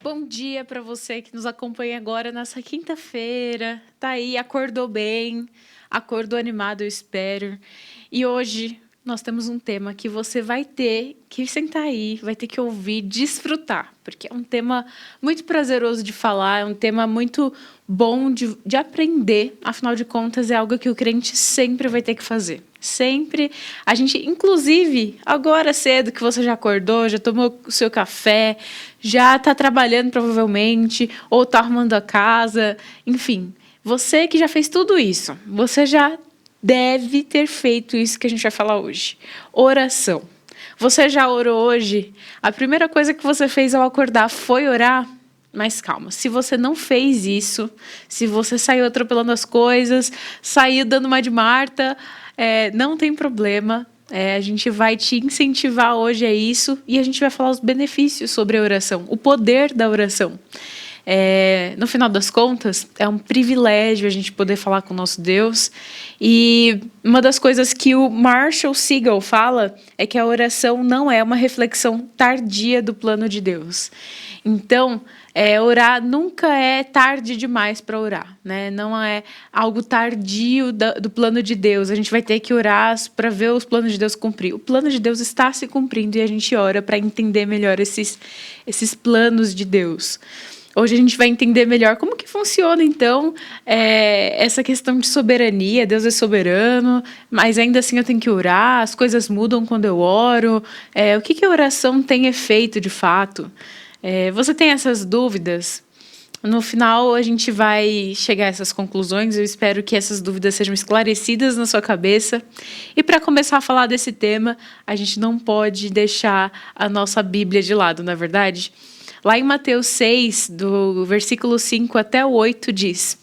Bom dia para você que nos acompanha agora nessa quinta-feira. Tá aí, acordou bem, acordou animado, eu espero. E hoje nós temos um tema que você vai ter que sentar aí, vai ter que ouvir, desfrutar, porque é um tema muito prazeroso de falar, é um tema muito bom de aprender. Afinal de contas, é algo que o crente sempre vai ter que fazer. Sempre. A gente, inclusive, agora cedo que você já acordou, já tomou o seu café, já está trabalhando provavelmente, ou está arrumando a casa, enfim. Você que já fez tudo isso, você já deve ter feito isso que a gente vai falar hoje. Oração. Você já orou hoje? A primeira coisa que você fez ao acordar foi orar? Mas calma, se você não fez isso, se você saiu atropelando as coisas, saiu dando uma de Marta, não tem problema. A gente vai te incentivar hoje a isso e a gente vai falar os benefícios sobre a oração, o poder da oração. No final das contas, é um privilégio a gente poder falar com o nosso Deus. E uma das coisas que o Marshall Segal fala é que a oração não é uma reflexão tardia do plano de Deus. Então, orar nunca é tarde demais para orar, né? Não é algo tardio do plano de Deus. A gente vai ter que orar para ver os planos de Deus cumprir. O plano de Deus está se cumprindo e a gente ora para entender melhor esses planos de Deus. Hoje a gente vai entender melhor como que funciona, então, essa questão de soberania. Deus é soberano, mas ainda assim eu tenho que orar, as coisas mudam quando eu oro. O que a oração tem efeito de fato? Você tem essas dúvidas? No final, a gente vai chegar a essas conclusões. Eu espero que essas dúvidas sejam esclarecidas na sua cabeça. E para começar a falar desse tema, a gente não pode deixar a nossa Bíblia de lado, não é verdade? Lá em Mateus 6, do versículo 5 até o 8, diz: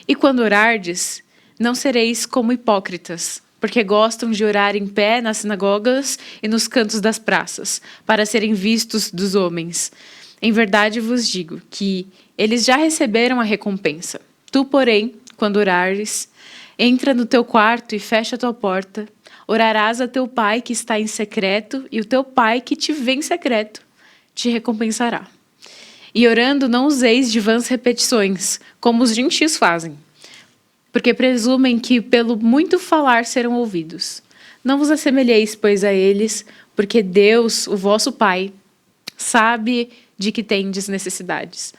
E quando orardes, não sereis como hipócritas, porque gostam de orar em pé nas sinagogas e nos cantos das praças, para serem vistos dos homens. Em verdade vos digo que eles já receberam a recompensa. Tu, porém, quando orares, entra no teu quarto e fecha a tua porta, orarás a teu pai que está em secreto, e o teu pai que te vê em secreto te recompensará. E orando, não useis de vãs repetições, como os gentios fazem, porque presumem que pelo muito falar serão ouvidos. Não vos assemelheis, pois, a eles, porque Deus, o vosso Pai, sabe de que tendes necessidades,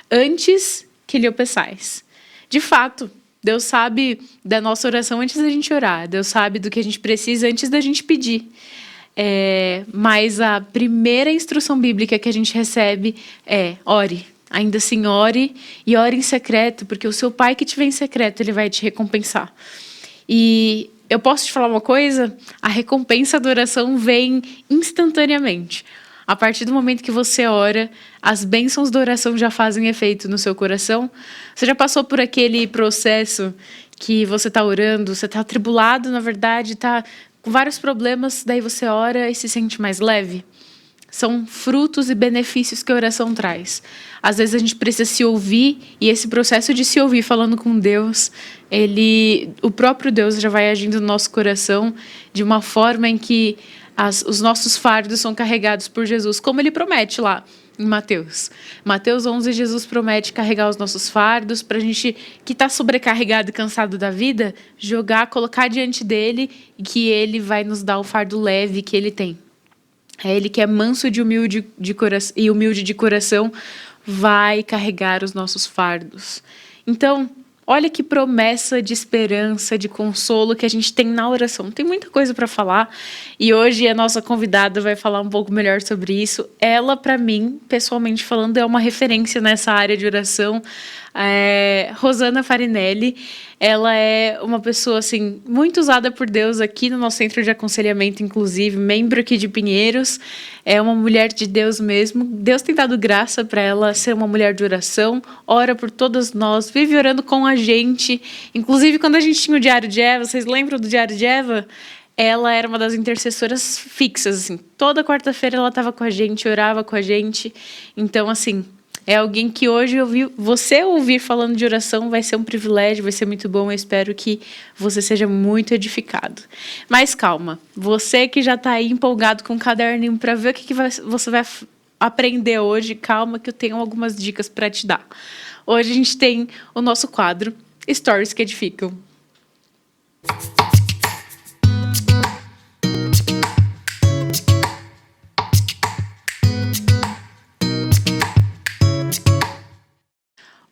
antes que lhe o peçais. De fato, Deus sabe da nossa oração antes da gente orar. Deus sabe do que a gente precisa antes da gente pedir. Mas a primeira instrução bíblica que a gente recebe é: ore. Ainda assim, ore, e ore em secreto, porque o seu pai que te vê em secreto, ele vai te recompensar. E eu posso te falar uma coisa? A recompensa da oração vem instantaneamente. A partir do momento que você ora, as bênçãos da oração já fazem efeito no seu coração. Você já passou por aquele processo que você está orando, você está atribulado, na verdade, está com vários problemas, daí você ora e se sente mais leve? São frutos e benefícios que a oração traz. Às vezes a gente precisa se ouvir, e esse processo de se ouvir falando com Deus, o próprio Deus já vai agindo no nosso coração de uma forma em que os nossos fardos são carregados por Jesus, como ele promete lá em Mateus. Mateus 11, Jesus promete carregar os nossos fardos para a gente que está sobrecarregado e cansado da vida, colocar diante dele, e que ele vai nos dar o fardo leve que ele tem. Ele que é manso e humilde de coração vai carregar os nossos fardos. Então, olha que promessa de esperança, de consolo que a gente tem na oração. Tem muita coisa para falar e hoje a nossa convidada vai falar um pouco melhor sobre isso. Ela, para mim, pessoalmente falando, é uma referência nessa área de oração. Rosana Farinelli, ela é uma pessoa assim, muito usada por Deus aqui no nosso centro de aconselhamento, inclusive, membro aqui de Pinheiros. É uma mulher de Deus mesmo. Deus tem dado graça para ela ser uma mulher de oração, ora por todas nós, vive orando com a gente. Inclusive, quando a gente tinha o Diário de Eva, vocês lembram do Diário de Eva? Ela era uma das intercessoras fixas, assim. Toda quarta-feira ela estava com a gente, orava com a gente. Então, assim, É alguém que hoje você ouvir falando de oração vai ser um privilégio, vai ser muito bom. Eu espero que você seja muito edificado. Mas calma, você que já está aí empolgado com o caderninho para ver o que você vai aprender hoje, calma que eu tenho algumas dicas para te dar. Hoje a gente tem o nosso quadro Stories que Edificam.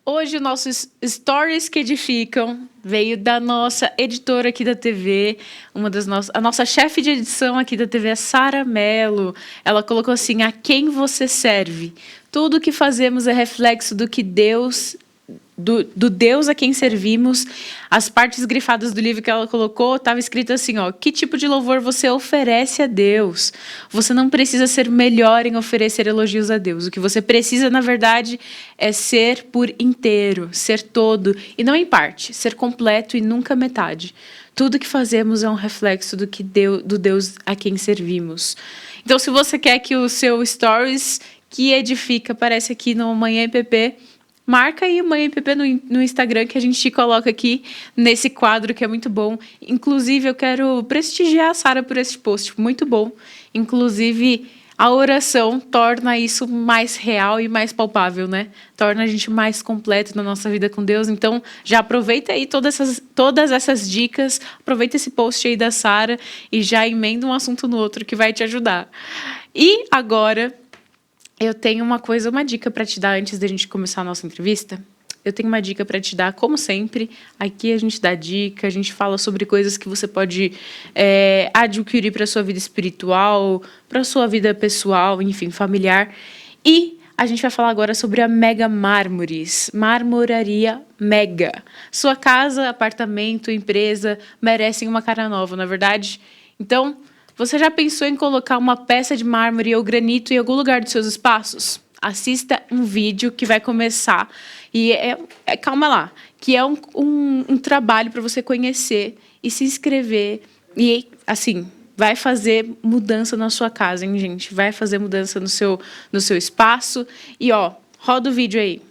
Hoje, o nosso Stories que Edificam veio da nossa editora aqui da TV, a nossa chefe de edição aqui da TV é Sara Mello. Ela colocou assim: a quem você serve? Tudo que fazemos é reflexo do que Deus... Do Deus a quem servimos. As partes grifadas do livro que ela colocou, estava escrito assim, ó: que tipo de louvor você oferece a Deus? Você não precisa ser melhor em oferecer elogios a Deus. O que você precisa, na verdade, é ser por inteiro, ser todo, e não em parte, ser completo e nunca metade. Tudo que fazemos é um reflexo do Deus a quem servimos. Então, se você quer que o seu Stories que edifica apareça aqui no Manhã IPP, marca aí o Manhã IPP no Instagram, que a gente coloca aqui nesse quadro, que é muito bom. Inclusive, eu quero prestigiar a Sara por esse post, muito bom. Inclusive, a oração torna isso mais real e mais palpável, né? Torna a gente mais completo na nossa vida com Deus. Então, já aproveita aí todas essas dicas, aproveita esse post aí da Sara e já emenda um assunto no outro que vai te ajudar. E agora... eu tenho uma dica para te dar antes da gente começar a nossa entrevista. Eu tenho uma dica para te dar, como sempre. Aqui a gente dá dica, a gente fala sobre coisas que você pode adquirir para a sua vida espiritual, para a sua vida pessoal, enfim, familiar. E a gente vai falar agora sobre a Mega Mármores, Marmoraria Mega. Sua casa, apartamento, empresa merecem uma cara nova, não é verdade? Então... você já pensou em colocar uma peça de mármore ou granito em algum lugar dos seus espaços? Assista um vídeo que vai começar. E calma lá, que é um trabalho para você conhecer e se inscrever. E, assim, vai fazer mudança na sua casa, hein, gente? Vai fazer mudança no seu espaço. E, ó, roda o vídeo aí.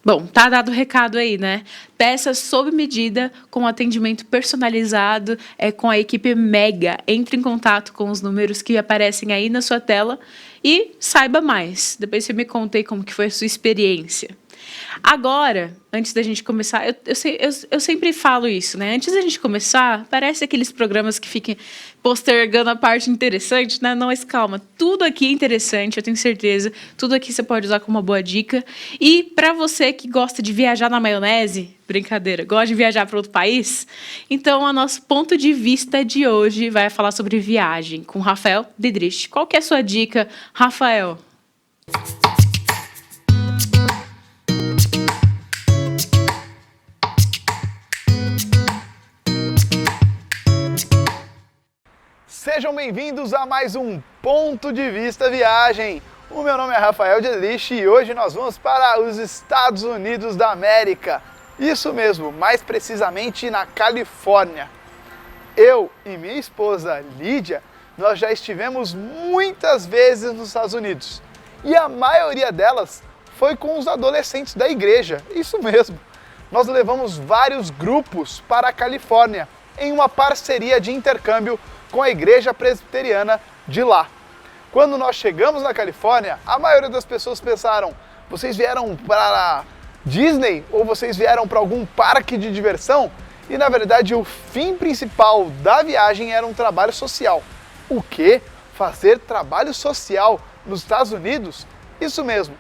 Bom, tá dado o recado aí, né? Peças sob medida, com atendimento personalizado, com a equipe Mega. Entre em contato com os números que aparecem aí na sua tela e saiba mais. Depois você me conta aí como que foi a sua experiência. Agora, antes da gente começar, eu sempre falo isso, né? Antes da gente começar, parece aqueles programas que ficam postergando a parte interessante, né? Não, mas calma, tudo aqui é interessante, eu tenho certeza. Tudo aqui você pode usar como uma boa dica. E para você que gosta de viajar na maionese, brincadeira, gosta de viajar para outro país, então o nosso ponto de vista de hoje vai falar sobre viagem com Rafael Dedrich. Qual que é a sua dica, Rafael? Sejam bem-vindos a mais um Ponto de Vista Viagem. O meu nome é Rafael Dedrich e hoje nós vamos para os Estados Unidos da América. Isso mesmo, mais precisamente na Califórnia. Eu e minha esposa Lídia, nós já estivemos muitas vezes nos Estados Unidos. E a maioria delas foi com os adolescentes da igreja. Isso mesmo. Nós levamos vários grupos para a Califórnia em uma parceria de intercâmbio com a igreja presbiteriana de lá. Quando nós chegamos na Califórnia, a maioria das pessoas pensaram: vocês vieram para Disney ou vocês vieram para algum parque de diversão? E na verdade o fim principal da viagem era um trabalho social. O quê? Fazer trabalho social nos Estados Unidos? Isso mesmo.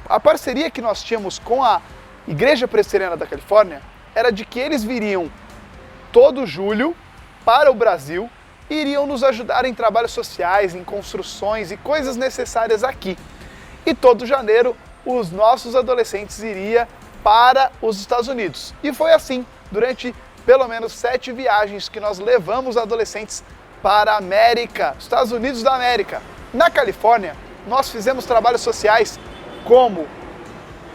A parceria que nós tínhamos com a Igreja Presbiteriana da Califórnia era de que eles viriam todo julho para o Brasil e iriam nos ajudar em trabalhos sociais, em construções e coisas necessárias aqui. e todo janeiro os nossos adolescentes iriam para os Estados Unidos. E foi assim, durante pelo menos 7 viagens que nós levamos adolescentes para a América, Estados Unidos da América. Na Califórnia, nós fizemos trabalhos sociais como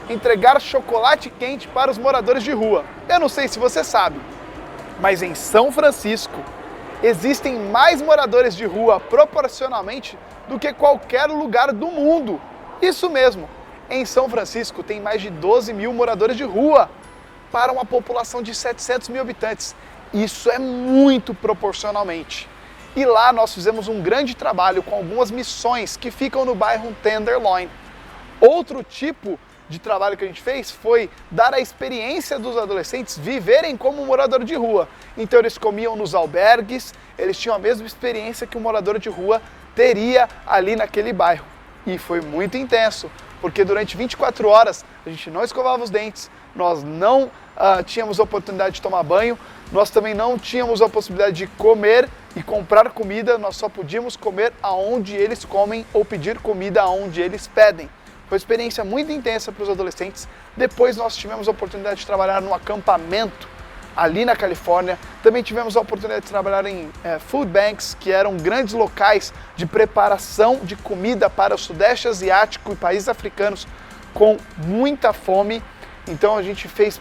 entregar chocolate quente para os moradores de rua. Eu não sei se você sabe, mas em São Francisco existem mais moradores de rua proporcionalmente do que qualquer lugar do mundo. Isso mesmo, em São Francisco tem mais de 12 mil moradores de rua para uma população de 700 mil habitantes. Isso é muito proporcionalmente. E lá nós fizemos um grande trabalho com algumas missões que ficam no bairro Tenderloin. Outro tipo de trabalho que a gente fez foi dar a experiência dos adolescentes viverem como morador de rua. Então eles comiam nos albergues, eles tinham a mesma experiência que um morador de rua teria ali naquele bairro. E foi muito intenso, porque durante 24 horas a gente não escovava os dentes, nós não tínhamos oportunidade de tomar banho, nós também não tínhamos a possibilidade de comer e comprar comida, nós só podíamos comer aonde eles comem ou pedir comida aonde eles pedem. Foi uma experiência muito intensa para os adolescentes. Depois nós tivemos a oportunidade de trabalhar num acampamento ali na Califórnia. Também tivemos a oportunidade de trabalhar em food banks, que eram grandes locais de preparação de comida para o Sudeste Asiático e países africanos com muita fome. Então a gente fez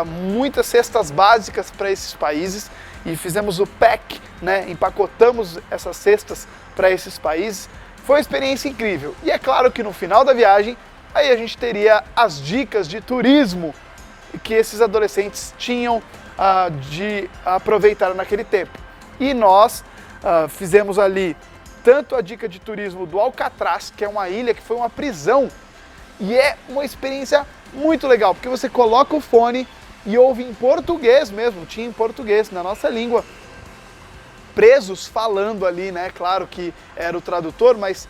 muitas cestas básicas para esses países e fizemos o pack, empacotamos essas cestas para esses países. Foi uma experiência incrível. E é claro que no final da viagem, aí a gente teria as dicas de turismo que esses adolescentes tinham de aproveitar naquele tempo. E nós fizemos ali tanto a dica de turismo do Alcatraz, que é uma ilha que foi uma prisão, e é uma experiência muito legal, porque você coloca o fone e ouve em português mesmo, tinha em português, na nossa língua, presos falando ali, Claro que era o tradutor, mas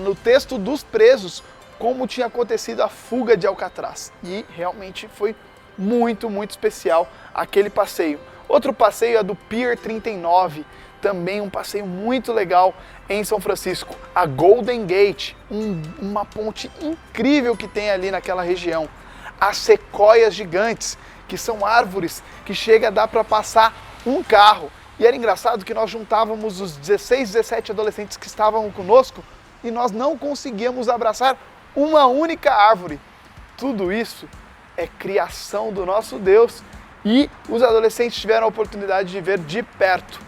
no texto dos presos, como tinha acontecido a fuga de Alcatraz. E realmente foi muito, muito especial aquele passeio. Outro passeio é do Pier 39, também um passeio muito legal em São Francisco. A Golden Gate, uma ponte incrível que tem ali naquela região. As sequoias gigantes, que são árvores que chega a dar para passar um carro. E era engraçado que nós juntávamos os 16, 17 adolescentes que estavam conosco e nós não conseguíamos abraçar uma única árvore. Tudo isso é criação do nosso Deus e os adolescentes tiveram a oportunidade de ver de perto.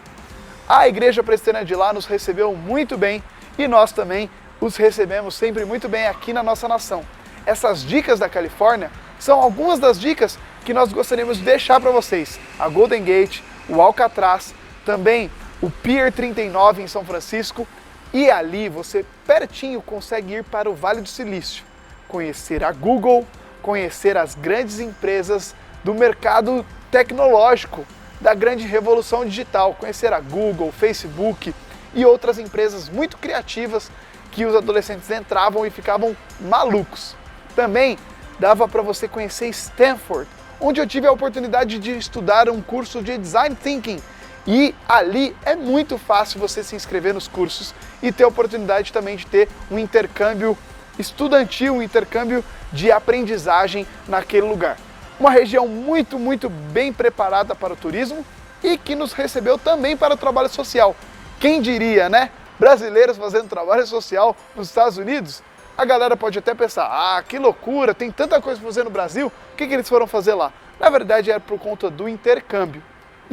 A Igreja Presbiteriana de lá nos recebeu muito bem e nós também os recebemos sempre muito bem aqui na nossa nação. Essas dicas da Califórnia são algumas das dicas que nós gostaríamos de deixar para vocês. A Golden Gate, o Alcatraz, também o Pier 39 em São Francisco, e ali você pertinho consegue ir para o Vale do Silício, conhecer a Google, conhecer as grandes empresas do mercado tecnológico, da grande revolução digital, conhecer a Google, Facebook e outras empresas muito criativas que os adolescentes entravam e ficavam malucos. Também dava para você conhecer Stanford, onde eu tive a oportunidade de estudar um curso de Design Thinking. E ali é muito fácil você se inscrever nos cursos e ter a oportunidade também de ter um intercâmbio estudantil, um intercâmbio de aprendizagem naquele lugar. Uma região muito, muito bem preparada para o turismo e que nos recebeu também para o trabalho social. Quem diria, Brasileiros fazendo trabalho social nos Estados Unidos? A galera pode até pensar, que loucura, tem tanta coisa para fazer no Brasil, o que eles foram fazer lá? Na verdade era por conta do intercâmbio.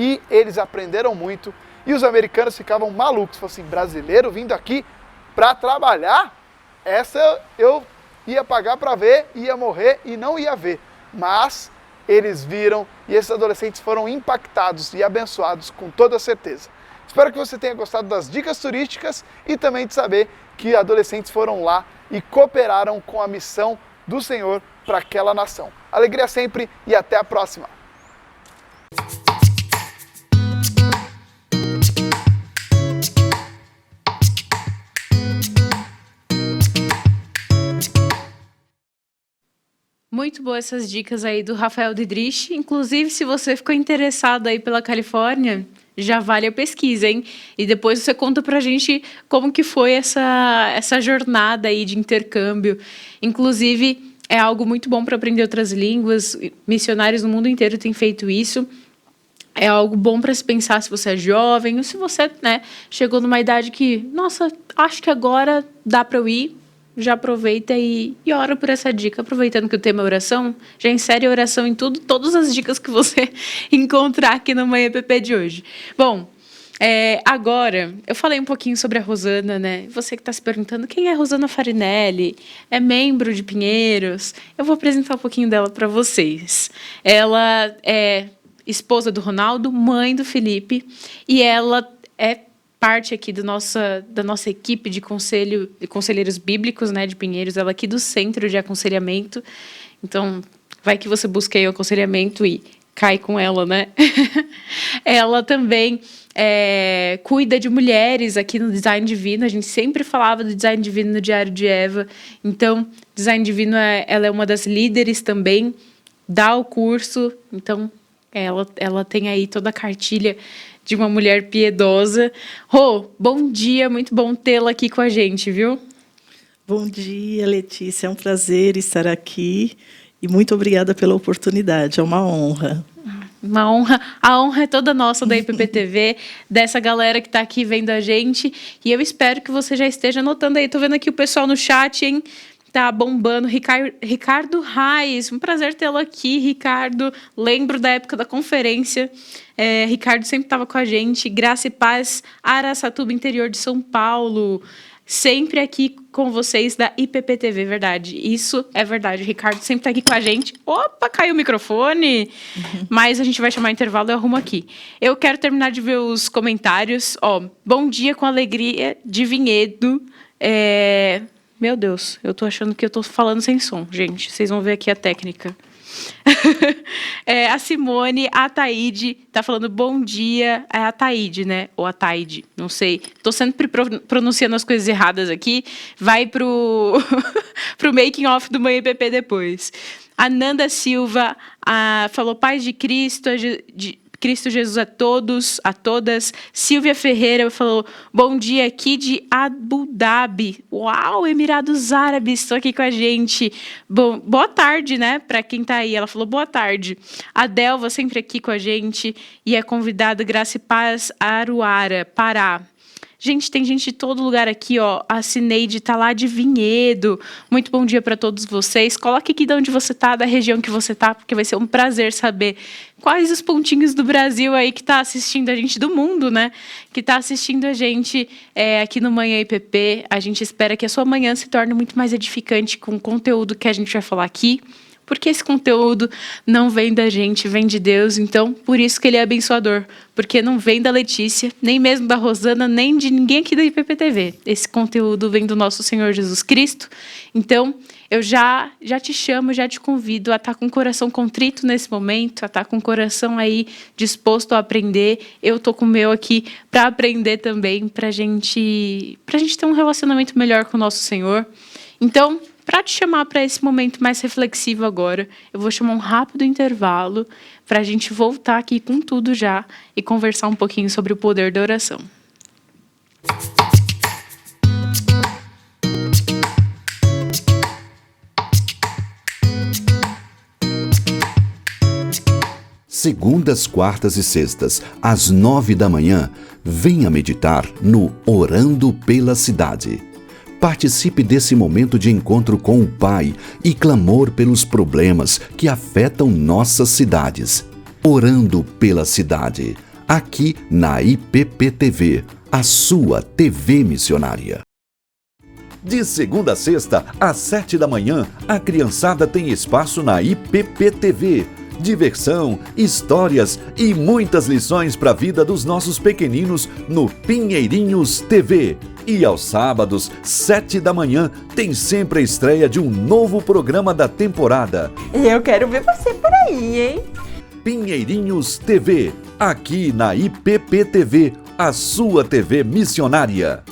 E eles aprenderam muito e os americanos ficavam malucos. Falaram assim, brasileiro vindo aqui para trabalhar? Essa eu ia pagar para ver, ia morrer e não ia ver. Mas eles viram e esses adolescentes foram impactados e abençoados com toda certeza. Espero que você tenha gostado das dicas turísticas e também de saber que adolescentes foram lá e cooperaram com a missão do Senhor para aquela nação. Alegria sempre e até a próxima! Muito boas essas dicas aí do Rafael Didrich. Inclusive, se você ficou interessado aí pela Califórnia, já vale a pesquisa, hein? E depois você conta pra gente como que foi essa jornada aí de intercâmbio. Inclusive, é algo muito bom para aprender outras línguas. Missionários no mundo inteiro têm feito isso. É algo bom para se pensar se você é jovem ou se você, né, chegou numa idade que, nossa, acho que agora dá para eu ir. Já aproveita e ora por essa dica. Aproveitando que o tema é oração, já insere a oração em tudo, todas as dicas que você encontrar aqui no Manhã EPP de hoje. Bom, agora, eu falei um pouquinho sobre a Rosana, né? Você que está se perguntando quem é a Rosana Farinelli, é membro de Pinheiros. Eu vou apresentar um pouquinho dela para vocês. Ela é esposa do Ronaldo, mãe do Felipe, e ela é parte aqui da nossa equipe de conselheiros bíblicos, né, de Pinheiros, ela aqui do Centro de Aconselhamento. Então, vai que você busca aí o aconselhamento e cai com ela, né? Ela também cuida de mulheres aqui no Design Divino. A gente sempre falava do Design Divino no Diário de Eva. Então, Design Divino, ela é uma das líderes também, dá o curso. Então, ela tem aí toda a cartilha de uma mulher piedosa. Rô, bom dia, muito bom tê-la aqui com a gente, viu? Bom dia, Letícia, é um prazer estar aqui e muito obrigada pela oportunidade, é uma honra. Uma honra, a honra é toda nossa da IPPTV, dessa galera que está aqui vendo a gente, e eu espero que você já esteja anotando aí, tô vendo aqui o pessoal no chat, hein? Tá bombando. Ricardo Reis, um prazer tê-lo aqui, Ricardo. Lembro da época da conferência. Ricardo sempre estava com a gente. Graça e Paz, Araçatuba, interior de São Paulo. Sempre aqui com vocês da IPPTV, verdade. Isso é verdade. O Ricardo sempre está aqui com a gente. Opa, caiu o microfone. Mas a gente vai chamar intervalo e eu arrumo aqui. Eu quero terminar de ver os comentários. Bom dia com alegria de Vinhedo. Meu Deus, eu tô achando que eu tô falando sem som, gente. Vocês vão ver aqui a técnica. A Simone, a Taide, tá falando bom dia. É a Taide, né? Ou a Taide, não sei. Tô sempre pronunciando as coisas erradas aqui. Vai pro making off do Manhã EPP depois. A Nanda Silva falou paz de Cristo, Cristo Jesus a todos, a todas. Silvia Ferreira falou, bom dia aqui de Abu Dhabi. Uau, Emirados Árabes, estou aqui com a gente. Boa tarde, né, para quem está aí. Ela falou, boa tarde. A Delva sempre aqui com a gente e é convidada Graça e Paz Aruara, Pará. Gente, tem gente de todo lugar aqui, ó. A Cineide tá lá de Vinhedo. Muito bom dia para todos vocês. Coloque aqui de onde você tá, da região que você tá, porque vai ser um prazer saber quais os pontinhos do Brasil aí que tá assistindo a gente, do mundo, né? Que tá assistindo a gente aqui no Manhã IPP. A gente espera que a sua manhã se torne muito mais edificante com o conteúdo que a gente vai falar aqui. Porque esse conteúdo não vem da gente, vem de Deus. Então, por isso que ele é abençoador. Porque não vem da Letícia, nem mesmo da Rosana, nem de ninguém aqui da IPPTV. Esse conteúdo vem do nosso Senhor Jesus Cristo. Então, eu já te chamo, já te convido a estar com o coração contrito nesse momento, a estar com o coração aí disposto a aprender. Eu estou com o meu aqui para aprender também, para gente ter um relacionamento melhor com o nosso Senhor. Então, para te chamar para esse momento mais reflexivo agora, eu vou chamar um rápido intervalo para a gente voltar aqui com tudo já e conversar um pouquinho sobre o poder da oração. Segundas, quartas e sextas, às 9 da manhã, venha meditar no Orando pela Cidade. Participe desse momento de encontro com o Pai e clamor pelos problemas que afetam nossas cidades. Orando pela Cidade, aqui na IPPTV, a sua TV missionária. De segunda a sexta, às 7 da manhã, a criançada tem espaço na IPPTV. Diversão, histórias e muitas lições para a vida dos nossos pequeninos no Pinheirinhos TV. E aos sábados, 7 da manhã, tem sempre a estreia de um novo programa da temporada. E eu quero ver você por aí, hein? Pinheirinhos TV, aqui na IPPTV, a sua TV missionária.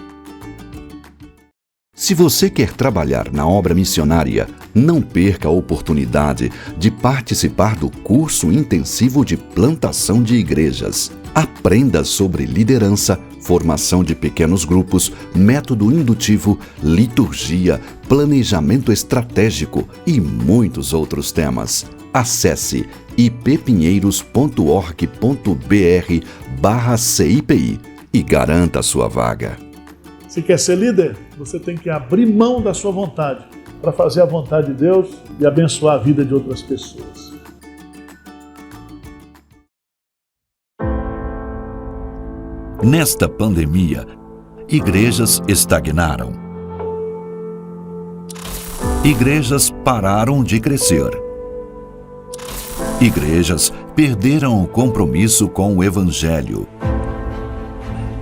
Se você quer trabalhar na obra missionária, não perca a oportunidade de participar do curso intensivo de plantação de igrejas. Aprenda sobre liderança, formação de pequenos grupos, método indutivo, liturgia, planejamento estratégico e muitos outros temas. Acesse ipepinheiros.org.br/CIPI e garanta a sua vaga. Se quer ser líder, você tem que abrir mão da sua vontade para fazer a vontade de Deus e abençoar a vida de outras pessoas. Nesta pandemia, igrejas estagnaram. Igrejas pararam de crescer. Igrejas perderam o compromisso com o Evangelho.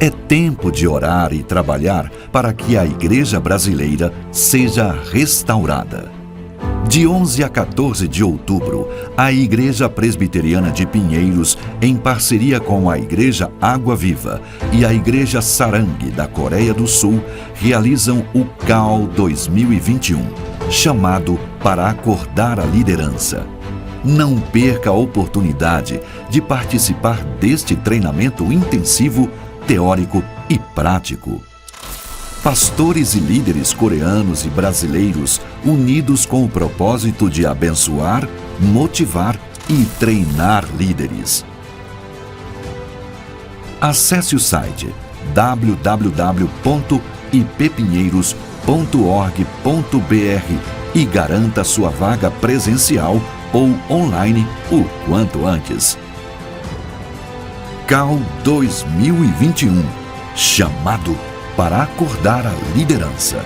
É tempo de orar e trabalhar para que a Igreja brasileira seja restaurada. De 11 a 14 de outubro, a Igreja Presbiteriana de Pinheiros, em parceria com a Igreja Água Viva e a Igreja Sarang da Coreia do Sul, realizam o CAL 2021, chamado para acordar a liderança. Não perca a oportunidade de participar deste treinamento intensivo, teórico e prático. Pastores e líderes coreanos e brasileiros unidos com o propósito de abençoar, motivar e treinar líderes. Acesse o site www.ipepinheiros.org.br e garanta sua vaga presencial ou online o quanto antes. CAL 2021, chamado para acordar a liderança.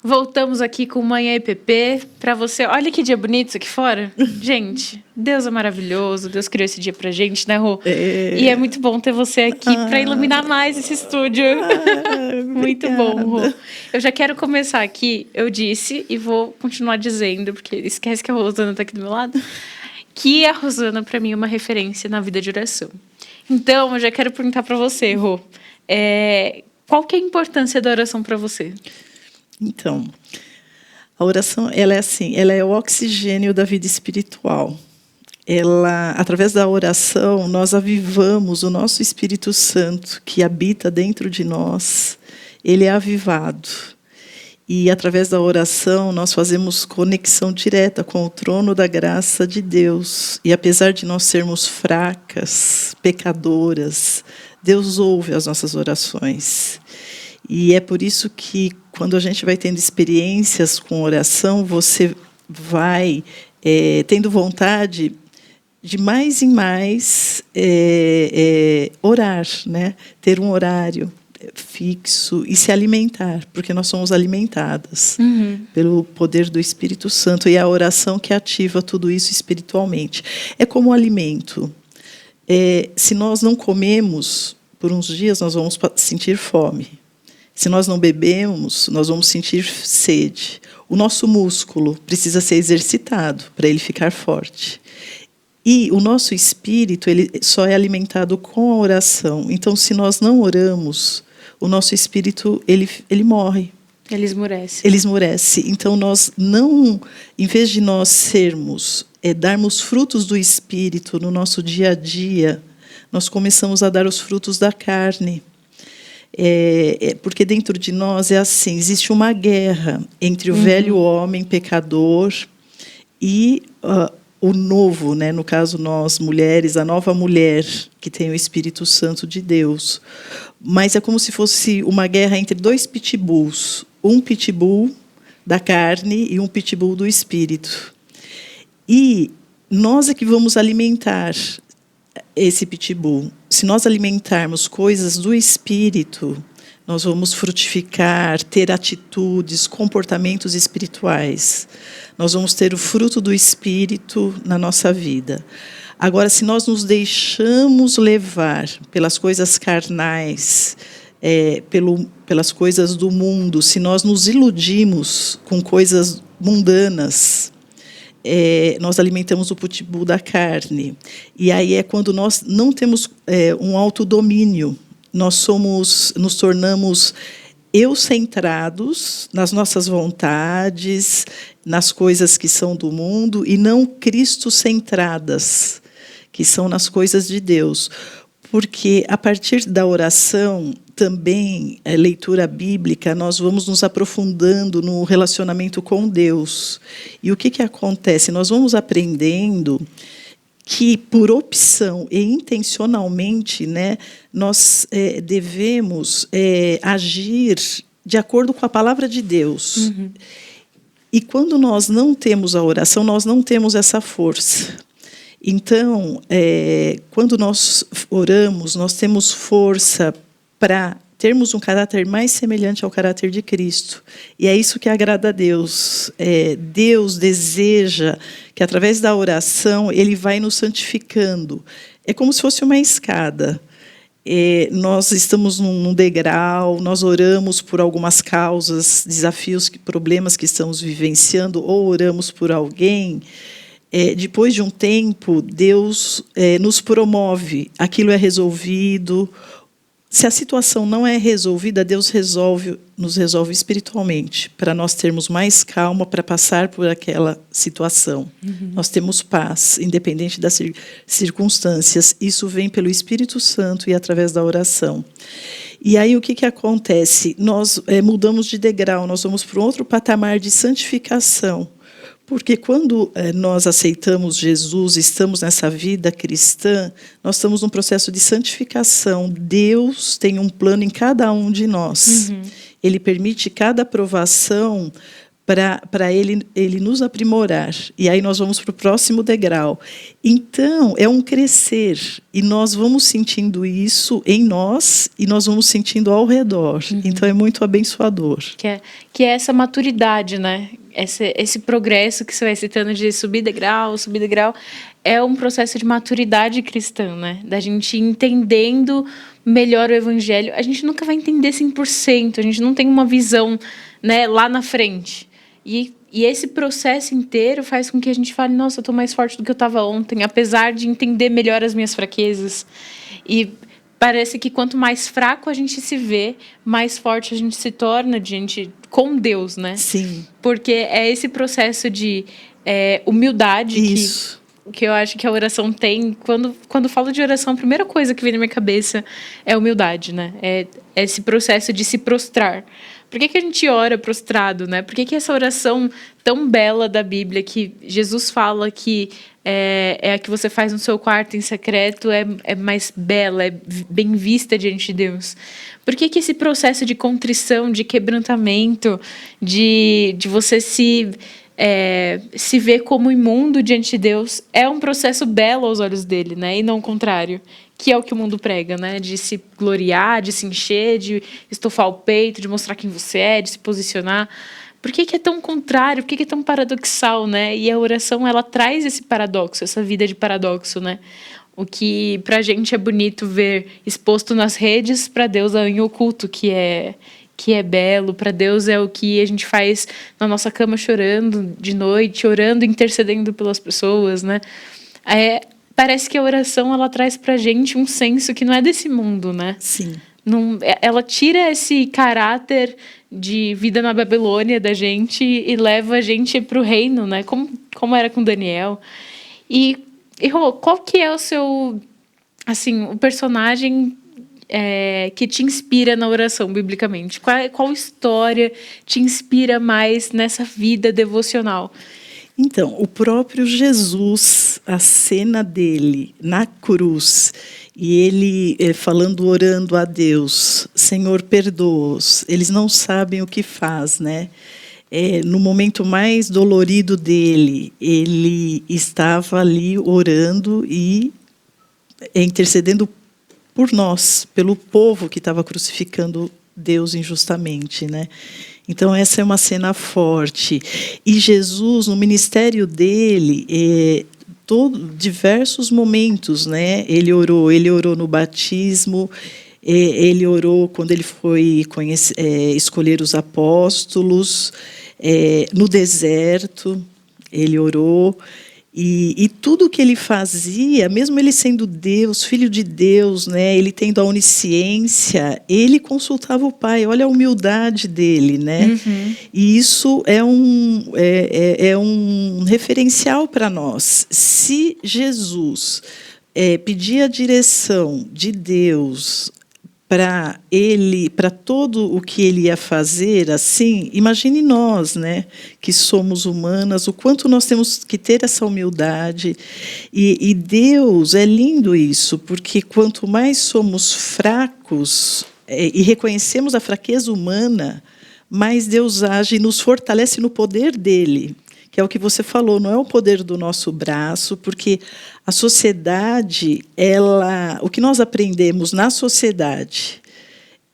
Voltamos aqui com Manhã IPP para você. Olha que dia bonito isso aqui fora. Gente, Deus é maravilhoso. Deus criou esse dia pra gente, né, Rô? E é muito bom ter você aqui para iluminar mais esse estúdio. Muito bom, Rô. Eu já quero começar aqui. Eu disse e vou continuar dizendo, porque esquece que a Rosana tá aqui do meu lado, que a Rosana, para mim, é uma referência na vida de oração. Então, eu já quero perguntar para você, Rô. Qual que é a importância da oração para você? Então, a oração, ela é assim, ela é o oxigênio da vida espiritual. Ela, através da oração, nós avivamos o nosso Espírito Santo, que habita dentro de nós. Ele é avivado. E, através da oração, nós fazemos conexão direta com o trono da graça de Deus. E, apesar de nós sermos fracas, pecadoras, Deus ouve as nossas orações. E é por isso que, quando a gente vai tendo experiências com oração, você vai tendo vontade de mais e mais orar, né? Ter um horário fixo e se alimentar, porque nós somos alimentadas pelo poder do Espírito Santo, e é a oração que ativa tudo isso espiritualmente. É como um alimento. Se nós não comemos por uns dias, nós vamos sentir fome. Se nós não bebemos, nós vamos sentir sede. O nosso músculo precisa ser exercitado para ele ficar forte. E o nosso espírito, ele só é alimentado com a oração. Então, se nós não oramos, o nosso espírito ele morre. Ele esmurece. Ele esmurece. Então, nós não, em vez de nós sermos, darmos frutos do espírito no nosso dia a dia, nós começamos a dar os frutos da carne. Porque dentro de nós é assim, existe uma guerra entre o velho homem pecador e o novo, né? No caso nós mulheres, a nova mulher que tem o Espírito Santo de Deus. Mas é como se fosse uma guerra entre dois pitbulls, um pitbull da carne e um pitbull do espírito. E nós é que vamos alimentar esse pitbull. Se nós alimentarmos coisas do espírito, nós vamos frutificar, ter atitudes, comportamentos espirituais. Nós vamos ter o fruto do espírito na nossa vida. Agora, se nós nos deixamos levar pelas coisas carnais, pelas coisas do mundo, se nós nos iludimos com coisas mundanas, nós alimentamos o pitbull da carne. E aí é quando nós não temos um autodomínio. nós nos tornamos eu-centrados nas nossas vontades, nas coisas que são do mundo, e não Cristo-centradas, que são nas coisas de Deus. Porque, a partir da oração, também, a leitura bíblica, nós vamos nos aprofundando no relacionamento com Deus. E o que acontece? Nós vamos aprendendo que, por opção e intencionalmente, né, nós devemos agir de acordo com a palavra de Deus. Uhum. E quando nós não temos a oração, nós não temos essa força. Então, quando nós oramos, nós temos força para termos um caráter mais semelhante ao caráter de Cristo. E é isso que agrada a Deus. Deus deseja que, através da oração, Ele vai nos santificando. É como se fosse uma escada. Nós estamos num degrau, nós oramos por algumas causas, desafios, problemas que estamos vivenciando, ou oramos por alguém. Depois de um tempo, Deus nos promove, aquilo é resolvido. Se a situação não é resolvida, Deus nos resolve espiritualmente, para nós termos mais calma para passar por aquela situação. Uhum. Nós temos paz, independente das circunstâncias. Isso vem pelo Espírito Santo e através da oração. E aí o que acontece? Nós mudamos de degrau, nós vamos para um outro patamar de santificação. Porque quando nós aceitamos Jesus, estamos nessa vida cristã, nós estamos num processo de santificação. Deus tem um plano em cada um de nós. Uhum. Ele permite cada provação para ele nos aprimorar. E aí nós vamos para o próximo degrau. Então, é um crescer. E nós vamos sentindo isso em nós e nós vamos sentindo ao redor. Uhum. Então, é muito abençoador. Que é essa maturidade, né? Esse progresso que você vai citando de subir degrau, é um processo de maturidade cristã, né? Da gente entendendo melhor o evangelho. A gente nunca vai entender 100%, a gente não tem uma visão, né, lá na frente. E esse processo inteiro faz com que a gente fale, nossa, eu estou mais forte do que eu estava ontem, apesar de entender melhor as minhas fraquezas. E parece que quanto mais fraco a gente se vê, mais forte a gente se torna com Deus, né? Sim. Porque é esse processo de humildade que eu acho que a oração tem. Quando falo de oração, a primeira coisa que vem na minha cabeça é humildade, né? É esse processo de se prostrar. Por que a gente ora prostrado, né? Por que essa oração tão bela da Bíblia, que Jesus fala que é a que você faz no seu quarto em secreto, é mais bela, é bem vista diante de Deus? Por que esse processo de contrição, de quebrantamento, de você se ver como imundo diante de Deus, é um processo belo aos olhos dele, né? E não o contrário, que é o que o mundo prega, né? De se gloriar, de se encher, de estofar o peito, de mostrar quem você é, de se posicionar. Por que é tão contrário? Por que é tão paradoxal, né? E a oração, ela traz esse paradoxo, essa vida de paradoxo, né? O que pra gente é bonito ver exposto nas redes, para Deus é em oculto, que é belo. Para Deus é o que a gente faz na nossa cama chorando de noite, orando, intercedendo pelas pessoas, né? Parece que a oração, ela traz pra gente um senso que não é desse mundo, né? Sim. Ela tira esse caráter de vida na Babilônia da gente e leva a gente para o reino, né? Como era com Daniel. E Rô, qual que é o seu, assim, o personagem que te inspira na oração, biblicamente? Qual história te inspira mais nessa vida devocional? Então, o próprio Jesus, a cena dele na cruz, e ele orando a Deus, Senhor, perdoa-os, eles não sabem o que faz, né? No momento mais dolorido dele, ele estava ali orando e intercedendo por nós, pelo povo que estava crucificando Deus injustamente, né? Então, essa é uma cena forte. E Jesus, no ministério dele, diversos momentos, né? Ele orou no batismo, ele orou quando ele foi escolher os apóstolos, no deserto, ele orou. E tudo que ele fazia, mesmo ele sendo Deus, filho de Deus, né, ele tendo a onisciência, ele consultava o Pai. Olha a humildade dele, né? E isso é um referencial para nós. Se Jesus pedir a direção de Deus para ele, para todo o que ele ia fazer, assim, imagine nós, né, que somos humanas, o quanto nós temos que ter essa humildade. E Deus, é lindo isso, porque quanto mais somos fracos e reconhecemos a fraqueza humana, mais Deus age e nos fortalece no poder dele. Que é o que você falou, não é o poder do nosso braço, porque a sociedade, o que nós aprendemos na sociedade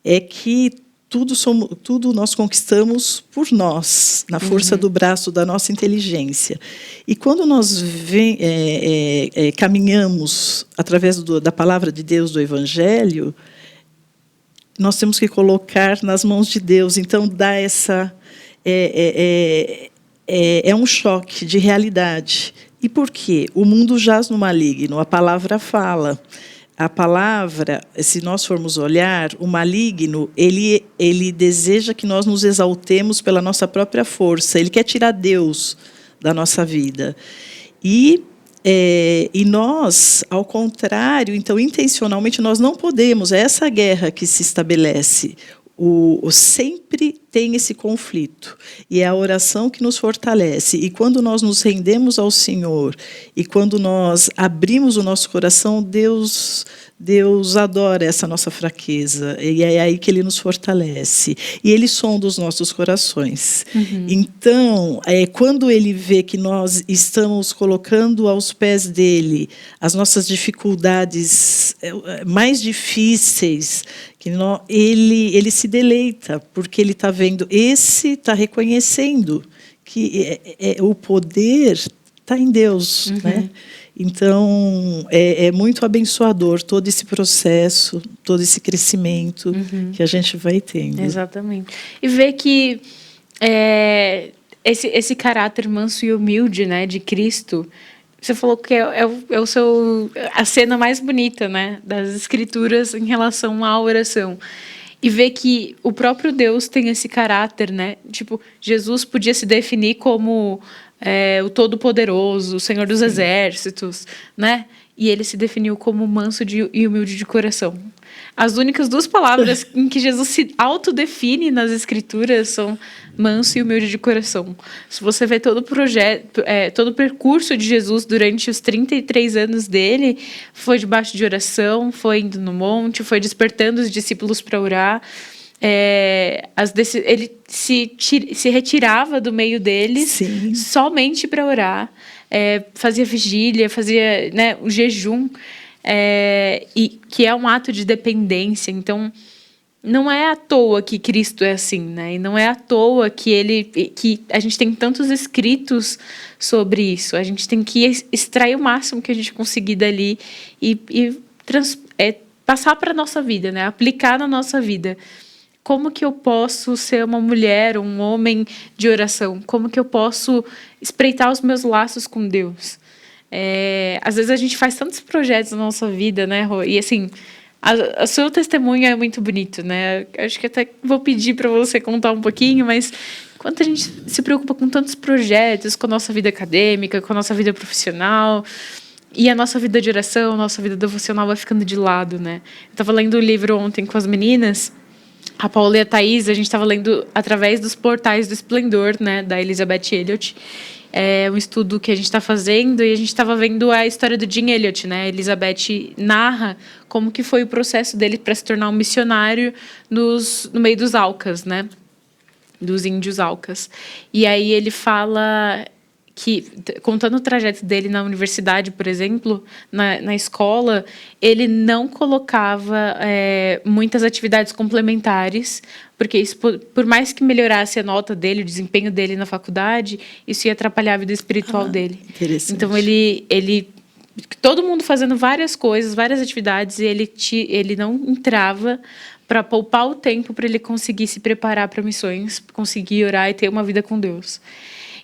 é que tudo nós conquistamos por nós, na força do braço, da nossa inteligência. E quando nós caminhamos através da palavra de Deus, do Evangelho, nós temos que colocar nas mãos de Deus. Então, dá essa... É um choque de realidade. E por quê? O mundo jaz no maligno, a palavra fala. A palavra, se nós formos olhar, o maligno, ele deseja que nós nos exaltemos pela nossa própria força. Ele quer tirar Deus da nossa vida. E nós, ao contrário, então, intencionalmente, nós não podemos. É essa guerra que se estabelece. Sempre tem esse conflito, e é a oração que nos fortalece. E quando nós nos rendemos ao Senhor, e quando nós abrimos o nosso coração, Deus adora essa nossa fraqueza, e é aí que Ele nos fortalece. E Ele sonda os nossos corações. Então, quando Ele vê que nós estamos colocando aos pés dEle as nossas dificuldades mais difíceis, ele se deleita, porque ele está vendo, está reconhecendo que o poder está em Deus. Né? Então, é muito abençoador todo esse processo, todo esse crescimento que a gente vai tendo. Exatamente. E ver que esse caráter manso e humilde, né, de Cristo... Você falou que a cena mais bonita, né, das Escrituras em relação à oração. E ver que o próprio Deus tem esse caráter, né? Tipo, Jesus podia se definir como o Todo-Poderoso, o Senhor dos Exércitos, né? E ele se definiu como manso e humilde de coração. As únicas duas palavras em que Jesus se autodefine nas Escrituras são manso e humilde de coração. Se você vê todo o percurso de Jesus durante os 33 anos dele, foi debaixo de oração, foi indo no monte, foi despertando os discípulos para orar. Ele se retirava do meio deles somente para orar. Fazia vigília, fazia, né, o jejum. E que é um ato de dependência. Então, não é à toa que Cristo é assim, né? E não é à toa que a gente tem tantos escritos sobre isso. A gente tem que extrair o máximo que a gente conseguir dali e passar para a nossa vida, né? Aplicar na nossa vida. Como que eu posso ser uma mulher, um homem de oração? Como que eu posso espreitar os meus laços com Deus? Às vezes a gente faz tantos projetos na nossa vida, né, Rô? E assim, o seu testemunho é muito bonito, né? Acho que até vou pedir para você contar um pouquinho, mas enquanto a gente se preocupa com tantos projetos, com a nossa vida acadêmica, com a nossa vida profissional, e a nossa vida de oração, a nossa vida devocional vai ficando de lado, né? Eu estava lendo um livro ontem com as meninas, a Paula e a Thaís, a gente estava lendo através dos Portais do Esplendor, né, da Elisabeth Elliot. É um estudo que a gente está fazendo, e a gente estava vendo a história do Jim Elliot, né? A Elizabeth narra como que foi o processo dele para se tornar um missionário no meio dos Aucas, né? Dos índios Aucas. E aí ele fala que, contando o trajeto dele na universidade, por exemplo, na escola, ele não colocava muitas atividades complementares, porque isso, por mais que melhorasse a nota dele, o desempenho dele na faculdade, isso ia atrapalhar a vida espiritual dele. Então, ele todo mundo fazendo várias coisas, várias atividades, e ele não entrava para poupar o tempo para ele conseguir se preparar para missões, conseguir orar e ter uma vida com Deus.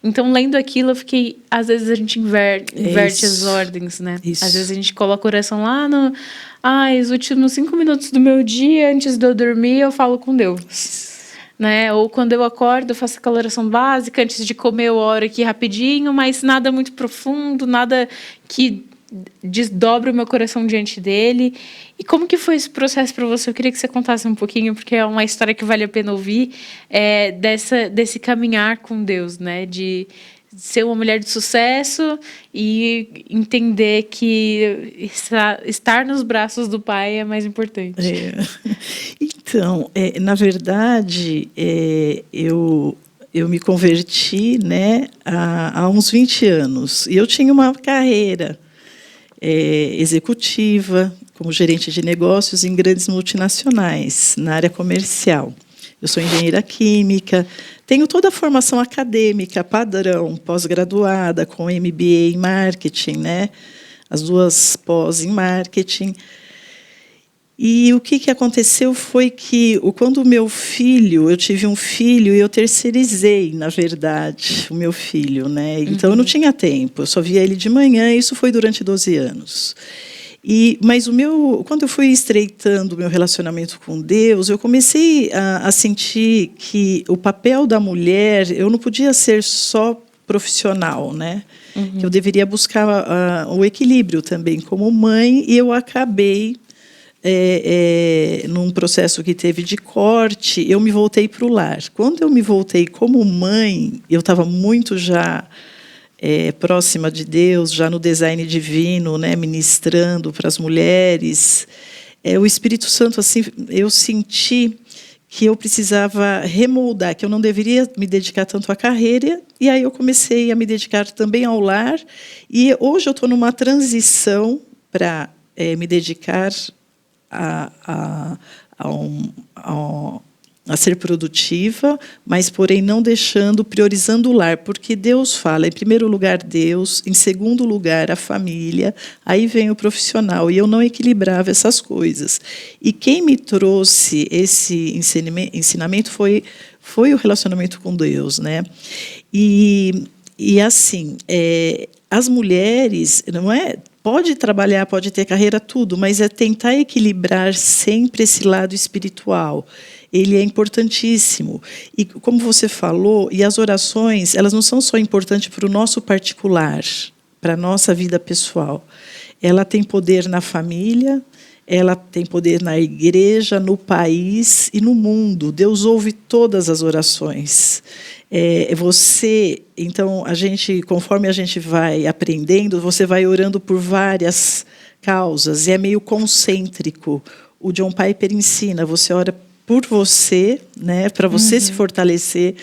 Então, lendo aquilo, eu fiquei... Às vezes a gente inverte as Isso. ordens, né? Isso. Às vezes a gente coloca a oração lá no... os últimos 5 minutos do meu dia, antes de eu dormir, eu falo com Deus. Né? Ou quando eu acordo, eu faço aquela oração básica, antes de comer eu oro aqui rapidinho, mas nada muito profundo, nada que desdobre o meu coração diante dele. E como que foi esse processo para você? Eu queria que você contasse um pouquinho, porque é uma história que vale a pena ouvir, desse caminhar com Deus, né? De ser uma mulher de sucesso e entender que estar nos braços do Pai é mais importante. Então, na verdade, eu me converti, né, há uns 20 anos. E eu tinha uma carreira executiva, como gerente de negócios em grandes multinacionais, na área comercial. Eu sou engenheira química, tenho toda a formação acadêmica, padrão, pós-graduada, com MBA em marketing, né? As 2 pós em marketing. E o que aconteceu foi que, quando eu tive um filho, e eu terceirizei, na verdade, o meu filho, né? Então, eu não tinha tempo, eu só via ele de manhã, e isso foi durante 12 anos. Mas quando eu fui estreitando o meu relacionamento com Deus, eu comecei a sentir que o papel da mulher, eu não podia ser só profissional, né? Que eu deveria buscar o equilíbrio também como mãe, e eu acabei num processo que teve de corte, eu me voltei para o lar. Quando eu me voltei como mãe, eu estava muito já próxima de Deus, já no design divino, né, ministrando para as mulheres. O Espírito Santo, assim, eu senti que eu precisava remoldar, que eu não deveria me dedicar tanto à carreira, e aí eu comecei a me dedicar também ao lar, e hoje eu estou numa transição para me dedicar a ser produtiva, mas, porém, não priorizando o lar, porque Deus fala, em primeiro lugar, Deus, em segundo lugar, a família, aí vem o profissional, e eu não equilibrava essas coisas. E quem me trouxe esse ensinamento foi o relacionamento com Deus, né? E assim, as mulheres, não é? Pode trabalhar, pode ter carreira, tudo, mas é tentar equilibrar sempre esse lado espiritual. Ele é importantíssimo. E, como você falou, e as orações, elas não são só importantes para o nosso particular, para a nossa vida pessoal. Ela tem poder na família, ela tem poder na igreja, no país e no mundo. Deus ouve todas as orações. Então, conforme a gente vai aprendendo, você vai orando por várias causas, e é meio concêntrico. O John Piper ensina, você ora por você, né, para você se fortalecer,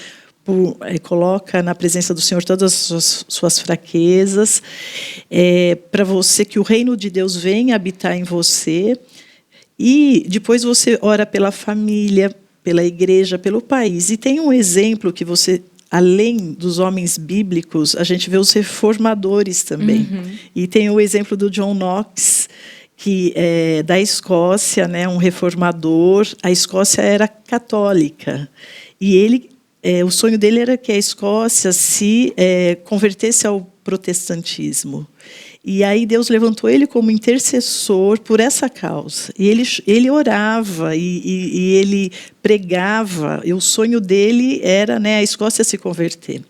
coloca na presença do Senhor todas as suas fraquezas, para você que o reino de Deus venha habitar em você, e depois você ora pela família, pela igreja, pelo país. E tem um exemplo que você, além dos homens bíblicos, a gente vê os reformadores também. E tem o exemplo do John Knox, que é da Escócia, né, um reformador. A Escócia era católica, e ele, o sonho dele era que a Escócia se convertesse ao protestantismo. E aí Deus levantou ele como intercessor por essa causa. E ele orava e ele pregava. E o sonho dele era, né, a Escócia se converter.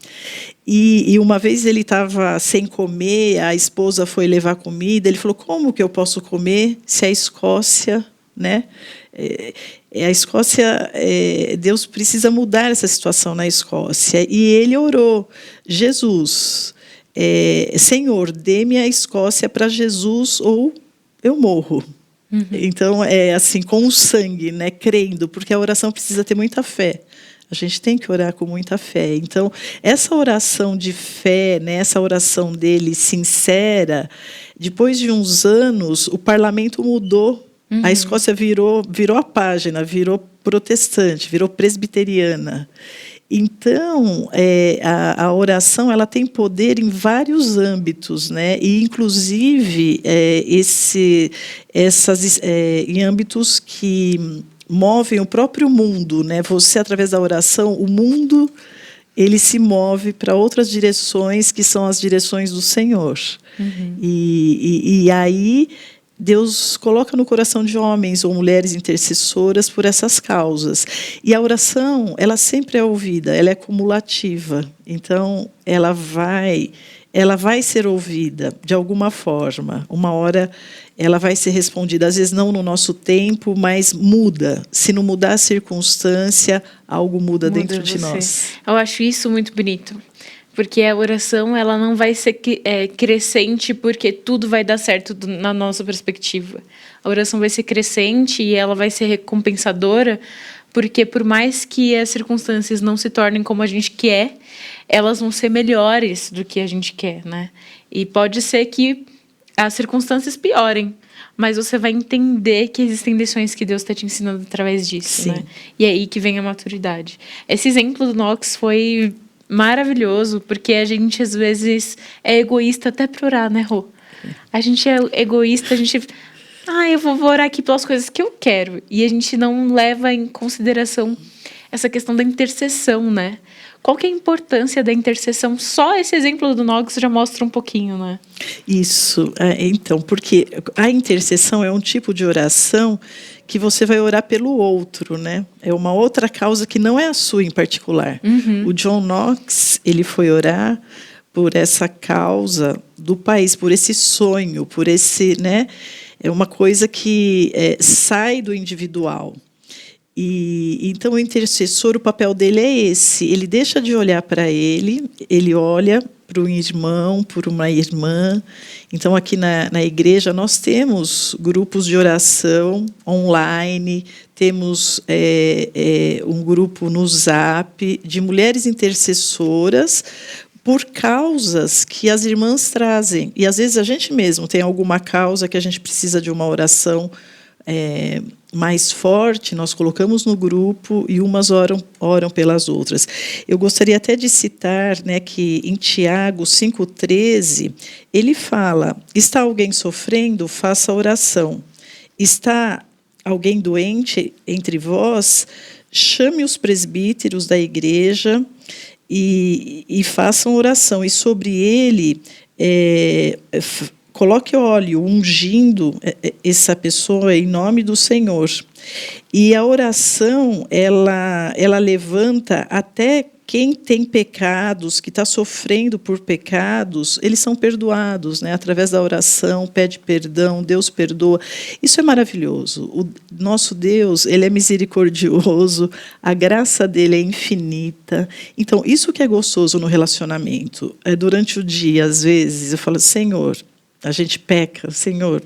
E uma vez ele estava sem comer, a esposa foi levar comida. Ele falou: como que eu posso comer se a Escócia, né? A Escócia, Deus precisa mudar essa situação na Escócia. E ele orou: Jesus, Senhor, dê-me a Escócia para Jesus ou eu morro. Então, assim, com o sangue, né, crendo, porque a oração precisa ter muita fé. A gente tem que orar com muita fé. Então, essa oração de fé, né, essa oração dele sincera, depois de uns anos, o parlamento mudou. A Escócia virou a página, virou protestante, virou presbiteriana. Então, a oração, ela tem poder em vários âmbitos, né? E, inclusive, em âmbitos que movem o próprio mundo, né? Você, através da oração, o mundo ele se move para outras direções que são as direções do Senhor. E aí Deus coloca no coração de homens ou mulheres intercessoras por essas causas. E a oração, ela sempre é ouvida, ela é cumulativa. Então, ela vai ser ouvida de alguma forma. Uma hora ela vai ser respondida, às vezes não no nosso tempo, mas muda. Se não mudar a circunstância, algo muda dentro de nós. Eu acho isso muito bonito. Porque a oração, ela não vai ser crescente porque tudo vai dar certo na nossa perspectiva. A oração vai ser crescente e ela vai ser recompensadora, porque por mais que as circunstâncias não se tornem como a gente quer, elas vão ser melhores do que a gente quer, né? E pode ser que as circunstâncias piorem, mas você vai entender que existem lições que Deus está te ensinando através disso, Sim. né? E é aí que vem a maturidade. Esse exemplo do Knox foi maravilhoso, porque a gente, às vezes, é egoísta até para orar, né, Rô? A gente é egoísta, a gente... eu vou orar aqui pelas coisas que eu quero. E a gente não leva em consideração essa questão da intercessão, né? Qual que é a importância da intercessão? Só esse exemplo do Knox já mostra um pouquinho, né? Isso. Então, porque a intercessão é um tipo de oração que você vai orar pelo outro, né? É uma outra causa que não é a sua em particular. O John Knox, ele foi orar por essa causa do país, por esse sonho, por esse, né? É uma coisa que sai do individual. E então o intercessor, o papel dele é esse. Ele deixa de olhar para ele olha para um irmão, por uma irmã. Então, aqui na igreja, nós temos grupos de oração online, temos um grupo no Zap de mulheres intercessoras por causas que as irmãs trazem. E, às vezes, a gente mesmo tem alguma causa que a gente precisa de uma oração mais forte, nós colocamos no grupo e umas oram pelas outras. Eu gostaria até de citar, né, que em Tiago 5,13, ele fala: está alguém sofrendo, faça oração. Está alguém doente entre vós, chame os presbíteros da igreja e façam oração. E sobre ele... coloque óleo, ungindo essa pessoa em nome do Senhor. E a oração, ela levanta até quem tem pecados, que está sofrendo por pecados, eles são perdoados, né? Através da oração, pede perdão, Deus perdoa. Isso é maravilhoso. O nosso Deus, ele é misericordioso, a graça dele é infinita. Então, isso que é gostoso no relacionamento. Durante o dia, às vezes, eu falo: Senhor, a gente peca, Senhor,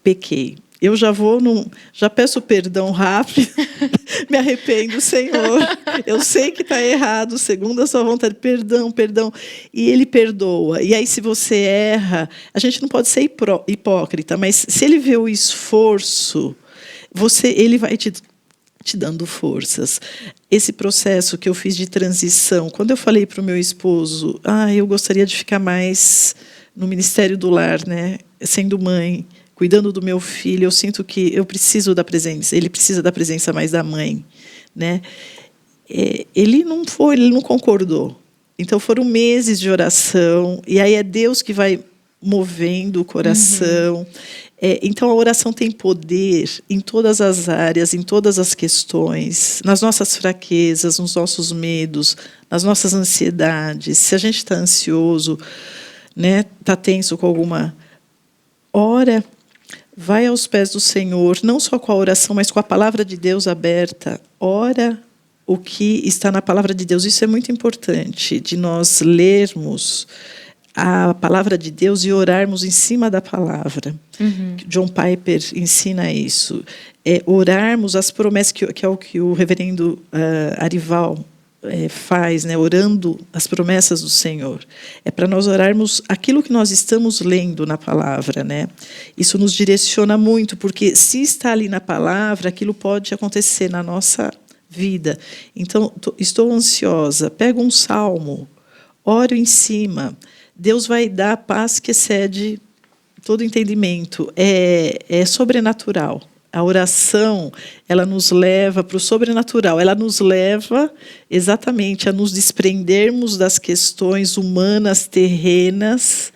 pequei. Eu já peço perdão rápido, me arrependo, Senhor. Eu sei que está errado, segundo a sua vontade, perdão. E Ele perdoa. E aí, se você erra, a gente não pode ser hipócrita, mas se Ele vê o esforço, Ele vai te dando forças. Esse processo que eu fiz de transição, quando eu falei para o meu esposo, eu gostaria de ficar mais no Ministério do Lar, né? Sendo mãe, cuidando do meu filho, eu sinto que eu preciso da presença, ele precisa da presença mais da mãe, né? Ele não concordou. Então, foram meses de oração, e aí é Deus que vai movendo o coração. Então, a oração tem poder em todas as áreas, em todas as questões, nas nossas fraquezas, nos nossos medos, nas nossas ansiedades. Se a gente está ansioso, né, está tenso com alguma... Ora, vai aos pés do Senhor, não só com a oração, mas com a palavra de Deus aberta. Ora o que está na palavra de Deus. Isso é muito importante, de nós lermos a palavra de Deus e orarmos em cima da palavra. John Piper ensina isso. Orarmos as promessas, que é o que o reverendo Arival faz, né, orando as promessas do Senhor. É para nós orarmos aquilo que nós estamos lendo na palavra, né? Isso nos direciona muito, porque se está ali na palavra, aquilo pode acontecer na nossa vida. Então, estou ansiosa, pega um salmo, oro em cima. Deus vai dar a paz que excede todo entendimento. É sobrenatural. A oração, ela nos leva para o sobrenatural, ela nos leva exatamente a nos desprendermos das questões humanas, terrenas,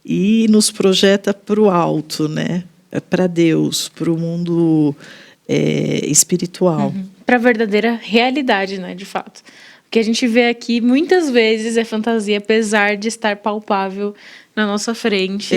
e nos projeta para o alto, né? Para Deus, para o mundo espiritual. Para a verdadeira realidade, né, de fato. O que a gente vê aqui, muitas vezes, é fantasia, apesar de estar palpável na nossa frente.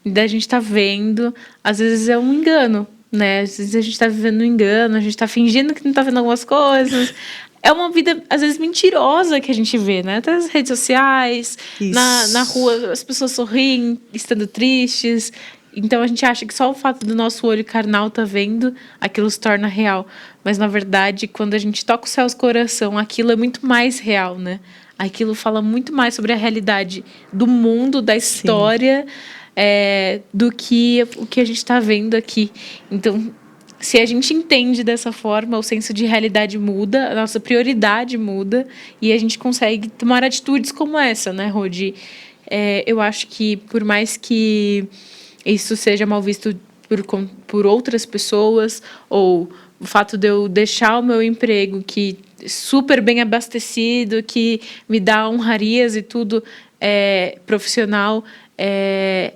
Da gente estar vendo, às vezes é um engano, né? Às vezes a gente está vivendo um engano, a gente está fingindo que não está vendo algumas coisas. É uma vida, às vezes, mentirosa que a gente vê, né? Até nas redes sociais, na rua, as pessoas sorriem, estando tristes. Então, a gente acha que só o fato do nosso olho carnal tá vendo, aquilo se torna real. Mas, na verdade, quando a gente toca o céu do coração, aquilo é muito mais real, né? Aquilo fala muito mais sobre a realidade do mundo, da história, do que o que a gente está vendo aqui. Então, se a gente entende dessa forma, o senso de realidade muda, a nossa prioridade muda e a gente consegue tomar atitudes como essa, né, Rodi? Eu acho que, por mais que isso seja mal visto por outras pessoas, ou o fato de eu deixar o meu emprego, que super bem abastecido, que me dá honrarias e tudo profissional,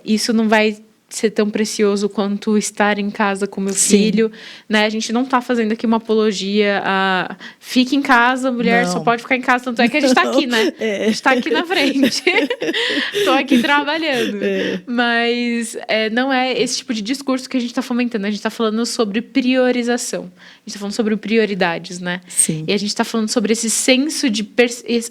isso não vai ser tão precioso quanto estar em casa com meu filho, né? A gente não está fazendo aqui uma apologia a fique em casa, mulher só pode ficar em casa, tanto é que a gente está aqui, né? A gente está aqui na frente. Estou aqui trabalhando. Mas não é esse tipo de discurso que a gente está fomentando. A gente está falando sobre priorização. A gente está falando sobre prioridades, né? Sim. E a gente está falando sobre esse senso de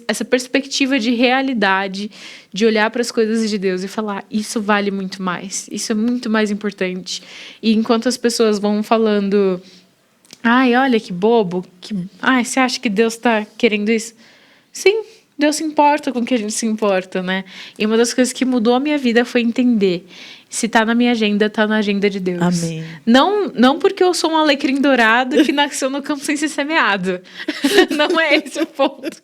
essa perspectiva de realidade, de olhar para as coisas de Deus e falar, isso vale muito mais, isso é muito mais importante. E enquanto as pessoas vão falando, ai, olha que bobo, você acha que Deus está querendo isso? Sim, Deus se importa com o que a gente se importa, né? E uma das coisas que mudou a minha vida foi entender, se está na minha agenda, está na agenda de Deus. Amém. Não porque eu sou um alecrim dourado que nasceu no campo sem ser semeado. Não é esse o ponto.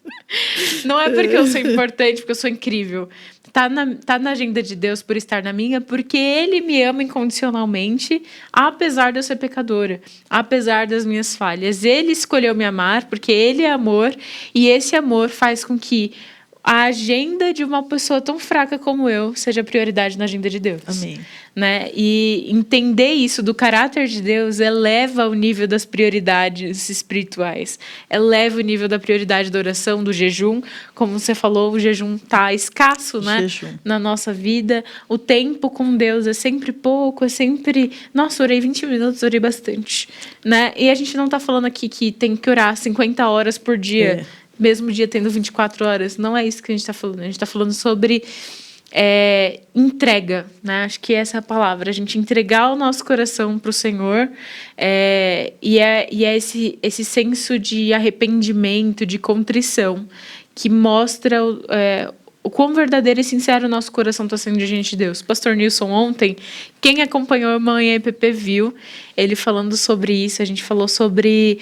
Não é porque eu sou importante, porque eu sou incrível. Tá na agenda de Deus por estar na minha, porque Ele me ama incondicionalmente, apesar de eu ser pecadora, apesar das minhas falhas. Ele escolheu me amar, porque Ele é amor, e esse amor faz com que a agenda de uma pessoa tão fraca como eu seja prioridade na agenda de Deus. Amém. Né? E entender isso do caráter de Deus eleva o nível das prioridades espirituais, eleva o nível da prioridade da oração, do jejum. Como você falou, o jejum está escasso, né? Na nossa vida. O tempo com Deus é sempre pouco, é sempre... Nossa, orei 20 minutos, orei bastante. Né? E a gente não está falando aqui que tem que orar 50 horas por dia, mesmo dia tendo 24 horas. Não é isso que a gente está falando. A gente está falando sobre entrega, né? Acho que essa é a palavra. A gente entregar o nosso coração para o Senhor. E é esse senso de arrependimento, de contrição, que mostra o quão verdadeiro e sincero o nosso coração está sendo diante de Deus. O pastor Nilson ontem, quem acompanhou a Manhã EPP viu ele falando sobre isso. A gente falou sobre...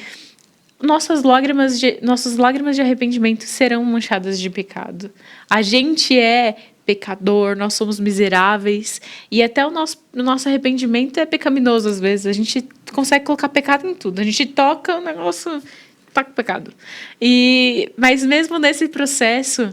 Nossas lágrimas de arrependimento serão manchadas de pecado. A gente é pecador, nós somos miseráveis, e até o nosso arrependimento é pecaminoso às vezes. A gente consegue colocar pecado em tudo. A gente toca o negócio, toca o pecado. Mas mesmo nesse processo,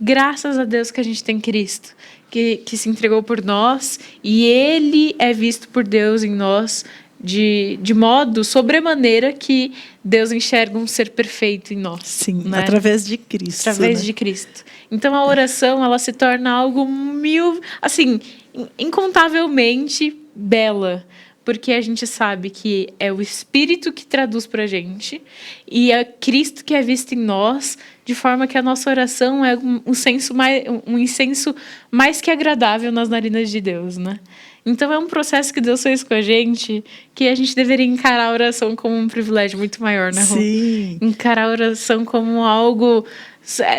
graças a Deus que a gente tem Cristo, que se entregou por nós, e Ele é visto por Deus em nós, de modo sobremaneira que Deus enxerga um ser perfeito em nós. Sim, né? Através de Cristo. Através de Cristo. Então a oração, ela se torna algo incontavelmente bela, porque a gente sabe que é o Espírito que traduz para a gente e é Cristo que é visto em nós, de forma que a nossa oração é um incenso mais que agradável nas narinas de Deus, né? Então é um processo que Deus fez com a gente, que a gente deveria encarar a oração como um privilégio muito maior, né, Rô? Sim. Encarar a oração como algo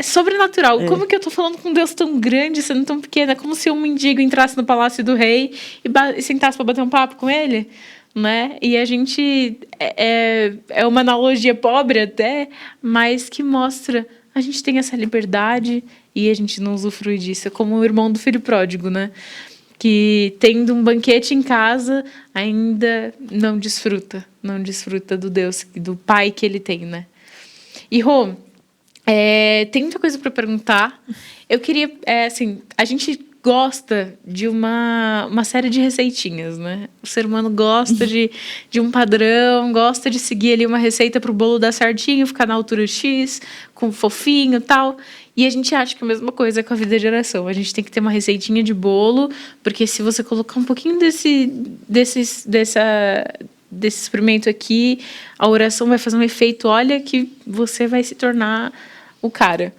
sobrenatural. Como que eu tô falando com Deus tão grande, sendo tão pequena? Como se um mendigo entrasse no palácio do rei e sentasse para bater um papo com ele, né? E a gente... É uma analogia pobre até, mas que mostra... A gente tem essa liberdade e a gente não usufrui disso. É como o irmão do filho pródigo, né? que tendo um banquete em casa ainda não desfruta do Deus, do Pai que ele tem, né? E Rô, tem muita coisa para perguntar. Eu queria, assim, a gente gosta de uma série de receitinhas, né? O ser humano gosta de um padrão, gosta de seguir ali uma receita para o bolo dar certinho, ficar na altura X, com fofinho e tal. E a gente acha que é a mesma coisa com a vida de oração. A gente tem que ter uma receitinha de bolo, porque se você colocar um pouquinho desse experimento aqui, a oração vai fazer um efeito, olha, que você vai se tornar o cara.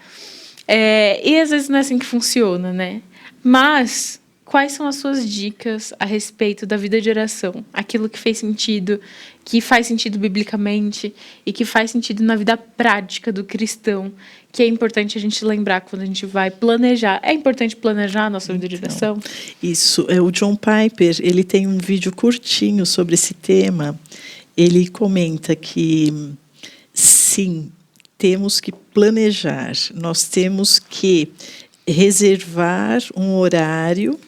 E às vezes não é assim que funciona, né? Mas quais são as suas dicas a respeito da vida de oração? Aquilo que faz sentido biblicamente e que faz sentido na vida prática do cristão, que é importante a gente lembrar quando a gente vai planejar. É importante planejar a nossa vida de oração? Isso. O John Piper, ele tem um vídeo curtinho sobre esse tema. Ele comenta que, sim, temos que planejar. Nós temos que reservar um horário,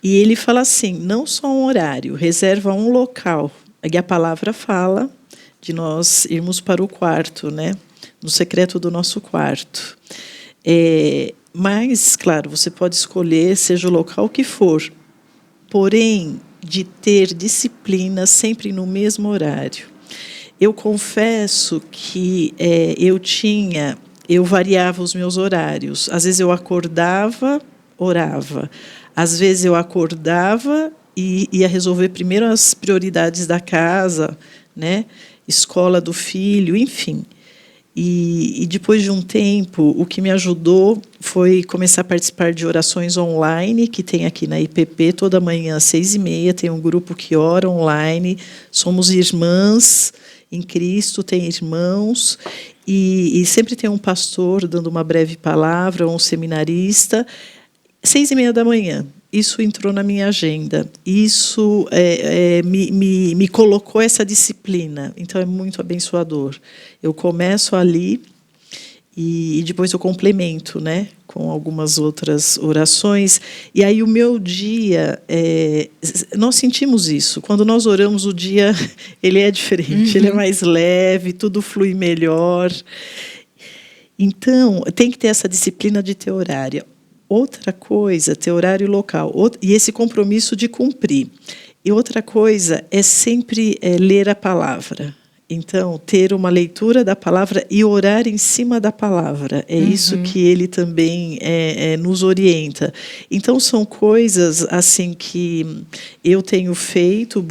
e ele fala assim, não só um horário, reserva um local. E a palavra fala de nós irmos para o quarto, né? No secreto do nosso quarto. Mas, claro, você pode escolher, seja o local que for, porém, de ter disciplina sempre no mesmo horário. Eu confesso que eu variava os meus horários. Às vezes eu acordava, orava. Às vezes eu acordava e ia resolver primeiro as prioridades da casa, né? Escola do filho, enfim. E depois de um tempo, o que me ajudou foi começar a participar de orações online, que tem aqui na IPP, toda manhã às 6h30, tem um grupo que ora online. Somos irmãs em Cristo, tem irmãos, e sempre tem um pastor dando uma breve palavra, um seminarista, 6h30 da manhã. Isso entrou na minha agenda. Isso me colocou essa disciplina. Então, é muito abençoador. Eu começo ali e depois eu complemento, né, com algumas outras orações. E aí o meu dia, nós sentimos isso. Quando nós oramos, o dia ele é diferente, ele é mais leve, tudo flui melhor. Então, tem que ter essa disciplina de ter horário. Outra coisa, ter horário local, e esse compromisso de cumprir. E outra coisa é sempre ler a palavra. Então, ter uma leitura da palavra e orar em cima da palavra. É isso que ele também nos orienta. Então, são coisas assim que eu tenho feito,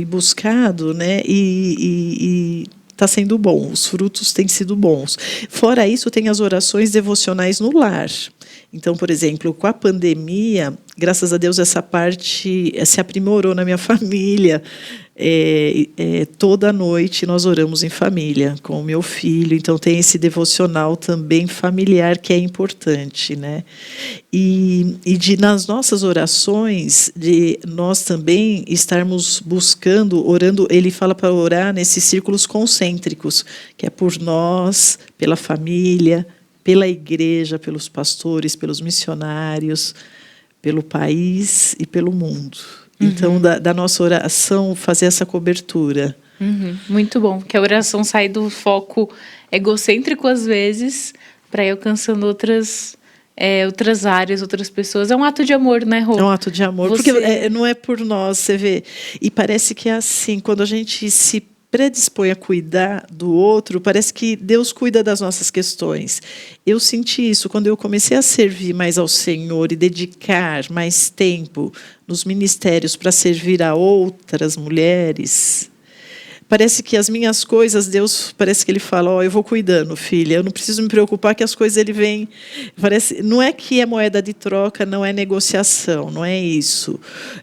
buscado, né? E está sendo bom, os frutos têm sido bons. Fora isso, tem as orações devocionais no lar. Então, por exemplo, com a pandemia, graças a Deus, essa parte se aprimorou na minha família. Toda noite nós oramos em família, com o meu filho. Então, tem esse devocional também familiar que é importante, né? E nas nossas orações, de nós também estarmos buscando, orando, ele fala para orar nesses círculos concêntricos, que é por nós, pela família, pela igreja, pelos pastores, pelos missionários, pelo país e pelo mundo. Então, da nossa oração, fazer essa cobertura. Muito bom, que a oração sai do foco egocêntrico, às vezes, para ir alcançando outras áreas, outras pessoas. É um ato de amor, né, Rô? É um ato de amor, porque não é por nós, você vê. E parece que é assim, quando a gente se predispõe a cuidar do outro, parece que Deus cuida das nossas questões. Eu senti isso quando eu comecei a servir mais ao Senhor e dedicar mais tempo nos ministérios para servir a outras mulheres. Parece que as minhas coisas, Deus, parece que Ele fala, eu vou cuidando, filha, eu não preciso me preocupar que as coisas Ele vem. Não é que é moeda de troca, não é negociação, não é isso.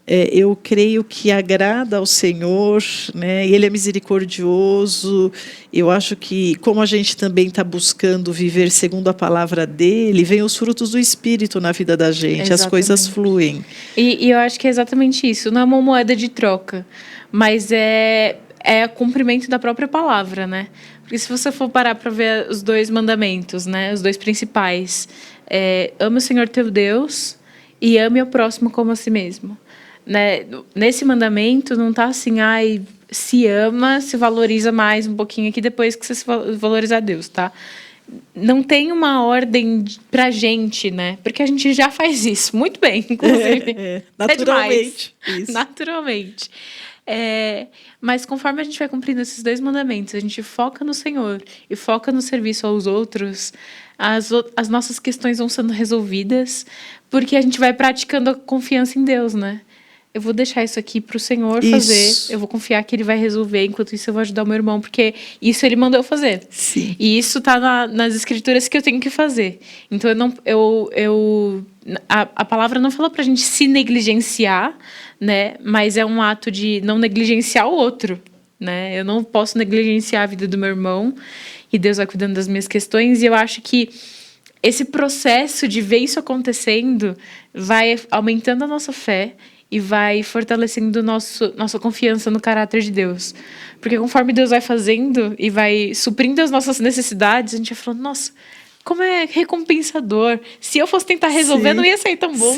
Eu creio que agrada ao Senhor, né? E Ele é misericordioso. Eu acho que, como a gente também está buscando viver segundo a palavra dEle, vem os frutos do Espírito na vida da gente, exatamente. As coisas fluem. E eu acho que é exatamente isso, não é uma moeda de troca, mas é o cumprimento da própria palavra, né? Porque se você for parar para ver os 2 mandamentos, né? Os 2 principais, ama o Senhor teu Deus e ame o próximo como a si mesmo. Né? Nesse mandamento não está assim, ai, se ama, se valoriza mais um pouquinho aqui depois que você se valorizar Deus, tá? Não tem uma ordem pra gente, né? Porque a gente já faz isso muito bem, inclusive. Naturalmente. Isso. Naturalmente. Mas conforme a gente vai cumprindo esses 2 mandamentos, a gente foca no Senhor e foca no serviço aos outros, as nossas questões vão sendo resolvidas, porque a gente vai praticando a confiança em Deus, né? Eu vou deixar isso aqui para o Senhor fazer. Eu vou confiar que Ele vai resolver. Enquanto isso, eu vou ajudar o meu irmão, porque isso Ele mandou eu fazer. Sim. E isso está nas Escrituras que eu tenho que fazer. Então, a palavra não fala para a gente se negligenciar, né? Mas é um ato de não negligenciar o outro, né? Eu não posso negligenciar a vida do meu irmão e Deus vai cuidando das minhas questões. E eu acho que esse processo de ver isso acontecendo vai aumentando a nossa fé e vai fortalecendo nossa confiança no caráter de Deus. Porque conforme Deus vai fazendo e vai suprindo as nossas necessidades, a gente vai falando, nossa, como é recompensador. Se eu fosse tentar resolver, não ia ser tão bom.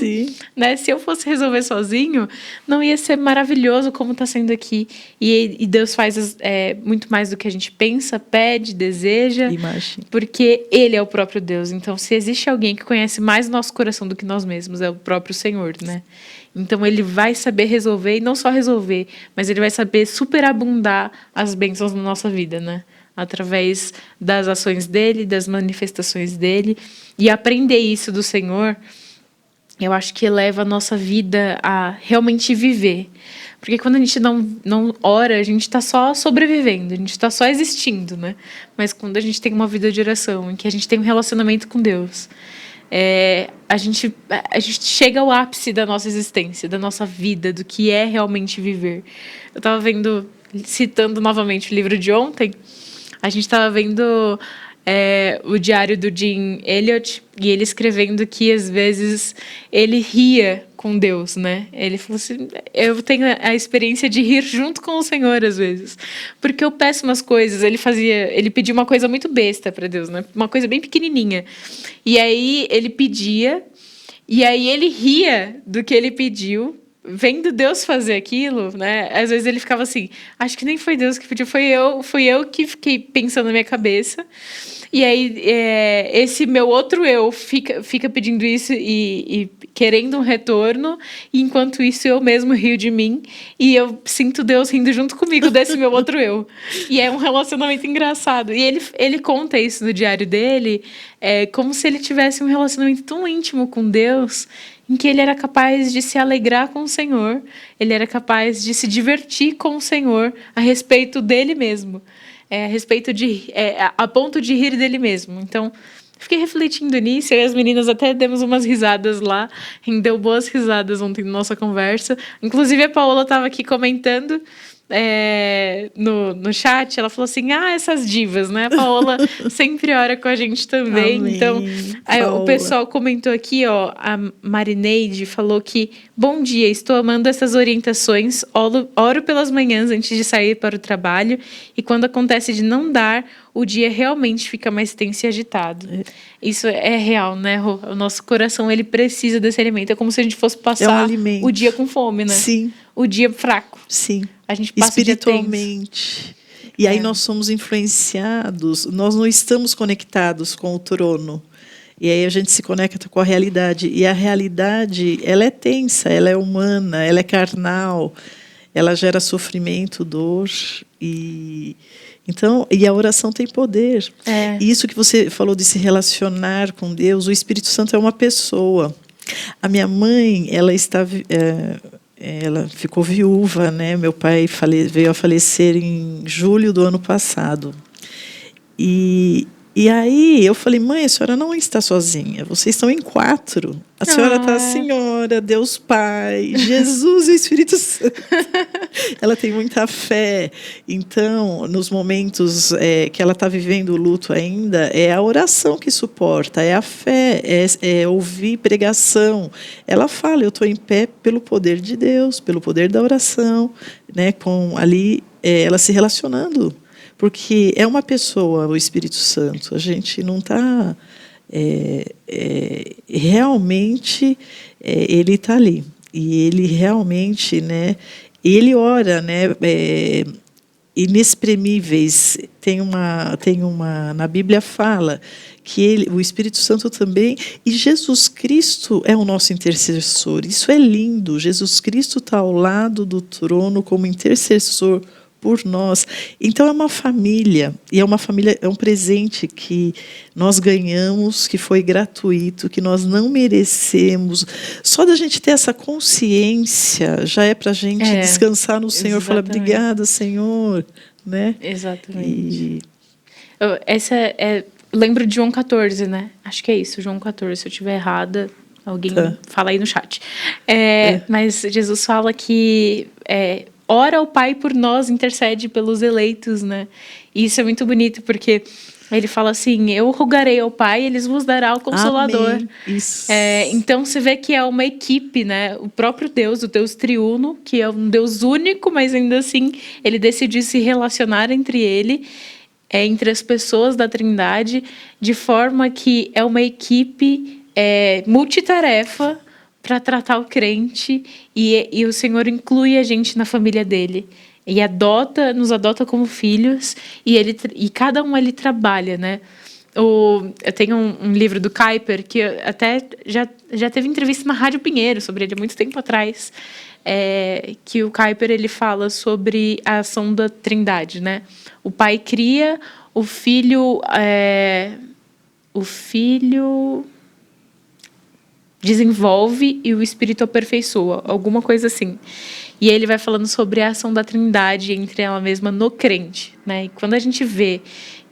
Né? Se eu fosse resolver sozinho, não ia ser maravilhoso como está sendo aqui. E Deus faz muito mais do que a gente pensa, pede, deseja. Imagina. Porque Ele é o próprio Deus. Então, se existe alguém que conhece mais o nosso coração do que nós mesmos, é o próprio Senhor, né? Então, Ele vai saber resolver, e não só resolver, mas Ele vai saber superabundar as bênçãos na nossa vida, né? Através das ações dEle, das manifestações dEle. E aprender isso do Senhor, eu acho que eleva a nossa vida a realmente viver. Porque quando a gente não ora, a gente está só sobrevivendo, a gente está só existindo, né? Mas quando a gente tem uma vida de oração, em que a gente tem um relacionamento com Deus, a gente chega ao ápice da nossa existência, da nossa vida, do que é realmente viver. Eu estava citando novamente o livro de ontem, a gente estava vendo o diário do Jim Elliot, e ele escrevendo que, às vezes, ele ria com Deus, né? Ele falou assim, eu tenho a experiência de rir junto com o Senhor, às vezes. Porque eu peço umas coisas, ele pedia uma coisa muito besta para Deus, né? Uma coisa bem pequenininha. E aí, ele pedia, e aí ele ria do que ele pediu, vendo Deus fazer aquilo, né? Às vezes ele ficava assim, acho que nem foi Deus que pediu, fui eu que fiquei pensando na minha cabeça. E aí esse meu outro eu fica pedindo isso e querendo um retorno, e enquanto isso eu mesmo rio de mim e eu sinto Deus rindo junto comigo desse meu outro eu. E é um relacionamento engraçado. E ele conta isso no diário dele, como se ele tivesse um relacionamento tão íntimo com Deus, em que ele era capaz de se alegrar com o Senhor, ele era capaz de se divertir com o Senhor a respeito dele mesmo, a ponto de rir dele mesmo. Então, fiquei refletindo nisso, e as meninas até demos umas risadas lá, rendeu boas risadas ontem na nossa conversa. Inclusive, a Paola estava aqui comentando no chat, ela falou assim, essas divas, né? A Paola sempre ora com a gente também. Amém. Então, o pessoal comentou aqui, a Marineide falou que, bom dia, estou amando essas orientações, oro pelas manhãs antes de sair para o trabalho, e quando acontece de não dar, o dia realmente fica mais tenso e agitado. Isso é real, né, Rô? O nosso coração, ele precisa desse alimento. É como se a gente fosse passar o dia com fome, né? Sim. O dia fraco. Sim. A gente passa espiritualmente. E aí nós somos influenciados, nós não estamos conectados com o trono. E aí a gente se conecta com a realidade. E a realidade, ela é tensa, ela é humana, ela é carnal, ela gera sofrimento, dor. E a oração tem poder. E isso que você falou de se relacionar com Deus, o Espírito Santo é uma pessoa. A minha mãe, ela ficou viúva, né? Meu pai veio a falecer em julho do ano passado. E aí eu falei, mãe, a senhora não está sozinha, vocês estão em 4. A senhora está, Senhora, Deus Pai, Jesus e o Espírito Santo. Ela tem muita fé. Então, nos momentos que ela está vivendo o luto ainda, é a oração que suporta, é a fé, é ouvir pregação. Ela fala, eu estou em pé pelo poder de Deus, pelo poder da oração, né? Ela se relacionando. Porque é uma pessoa, o Espírito Santo. A gente não está realmente ele está ali. E ele realmente, né, ele ora, né, inexprimíveis. Tem uma na Bíblia fala que o Espírito Santo também, e Jesus Cristo é o nosso intercessor. Isso é lindo. Jesus Cristo está ao lado do trono como intercessor por nós. Então é uma família, e é um presente que nós ganhamos, que foi gratuito, que nós não merecemos. Só da gente ter essa consciência já é para a gente descansar no Senhor, falar obrigada, Senhor, né? Exatamente. Lembro de João 14, né? Acho que é isso, João 14. Se eu estiver errada, alguém fala aí no chat. Mas Jesus fala que ora ao Pai por nós, intercede pelos eleitos, né? E isso é muito bonito, porque ele fala assim, eu rogarei ao Pai, ele vos dará o Consolador. Amém. Isso. Então, você vê que é uma equipe, né? O próprio Deus, o Deus triuno, que é um Deus único, mas ainda assim, ele decidiu se relacionar entre as pessoas da Trindade, de forma que é uma equipe multitarefa para tratar o crente, e o Senhor inclui a gente na família dele. E nos adota como filhos, e cada um ali trabalha, né? Eu tenho um livro do Kuyper, que até já teve entrevista na Rádio Pinheiro sobre ele há muito tempo atrás, que o Kuyper ele fala sobre a ação da Trindade, né? O Pai cria, o Filho desenvolve e o Espírito aperfeiçoa, alguma coisa assim. E ele vai falando sobre a ação da Trindade entre ela mesma no crente, né? E quando a gente vê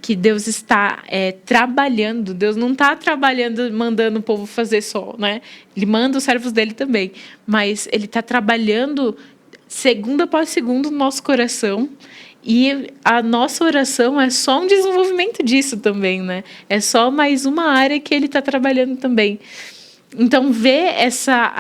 que Deus está trabalhando, Deus não está trabalhando mandando o povo fazer só, né? Ele manda os servos dele também, mas ele está trabalhando segundo após segundo no nosso coração, e a nossa oração é só um desenvolvimento disso também, né? É só mais uma área que ele está trabalhando também. Então, ver essa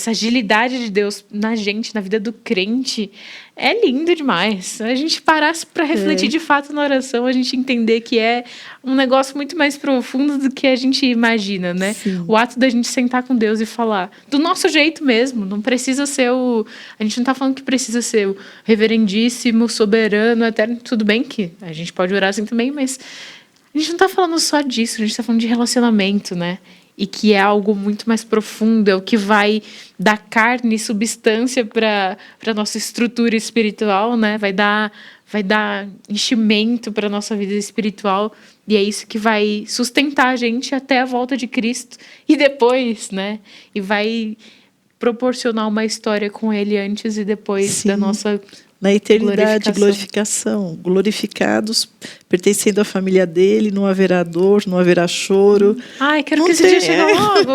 agilidade de Deus na gente, na vida do crente, é lindo demais. A gente parasse para refletir de fato na oração, a gente entender que é um negócio muito mais profundo do que a gente imagina, né? Sim. O ato da gente sentar com Deus e falar do nosso jeito mesmo, não precisa ser a gente não está falando que precisa ser o reverendíssimo, soberano, eterno, tudo bem que a gente pode orar assim também, mas a gente não está falando só disso, a gente está falando de relacionamento, né? E que é algo muito mais profundo, é o que vai dar carne e substância para a nossa estrutura espiritual, né? Vai dar enchimento para a nossa vida espiritual, e é isso que vai sustentar a gente até a volta de Cristo, e depois, né? E vai proporcionar uma história com Ele antes e depois da nossa na eternidade, glorificação. Glorificados, pertencendo à família dele, não haverá dor, não haverá choro. Ai, quero que esse dia chegue logo.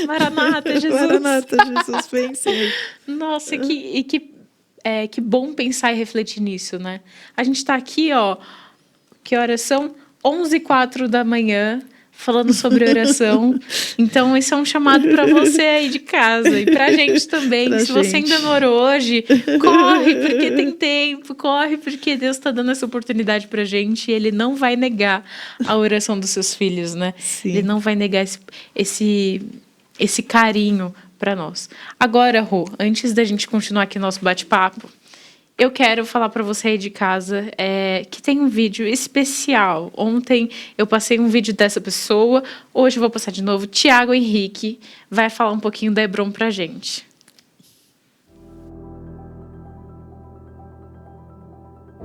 Maranata, Jesus. Maranata, Jesus, vem, Senhor. Nossa, que bom pensar e refletir nisso, né? A gente está aqui, que horas são? 11h04 da manhã, falando sobre oração. Então, esse é um chamado para você aí de casa e para a gente também. Se você ainda não orou hoje, corre, porque tem tempo, corre, porque Deus está dando essa oportunidade para a gente, e Ele não vai negar a oração dos seus filhos, né? Sim. Ele não vai negar esse carinho para nós. Agora, Rô, antes da gente continuar aqui nosso bate-papo, eu quero falar para você aí de casa que tem um vídeo especial. Ontem eu passei um vídeo dessa pessoa, hoje eu vou passar de novo. Tiago Henrique vai falar um pouquinho da Hebron para a gente.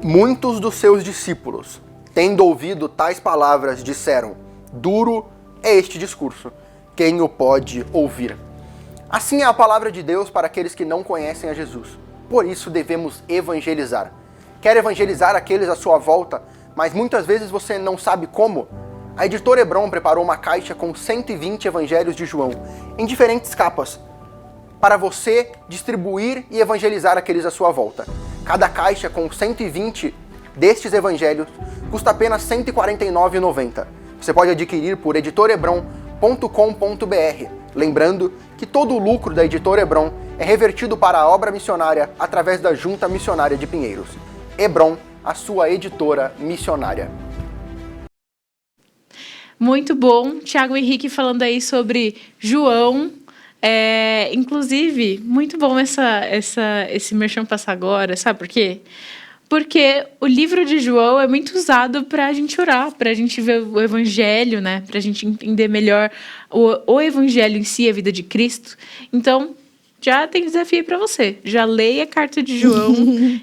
Muitos dos seus discípulos, tendo ouvido tais palavras, disseram: duro é este discurso, quem o pode ouvir? Assim é a palavra de Deus para aqueles que não conhecem a Jesus. Por isso devemos evangelizar. Quer evangelizar aqueles à sua volta, mas muitas vezes você não sabe como? A editora Hebron preparou uma caixa com 120 evangelhos de João, em diferentes capas, para você distribuir e evangelizar aqueles à sua volta. Cada caixa com 120 destes evangelhos custa apenas R$ 149,90. Você pode adquirir por editorebron.com.br. Lembrando que todo o lucro da Editora Hebron é revertido para a obra missionária através da Junta Missionária de Pinheiros. Hebron, a sua editora missionária. Muito bom. Tiago Henrique falando aí sobre João. Inclusive, muito bom esse merchan passar agora. Sabe por quê? Porque o livro de João é muito usado para a gente orar, para a gente ver o evangelho, né? Para a gente entender melhor o evangelho em si, a vida de Cristo. Então, já tem desafio para você. Já leia a carta de João,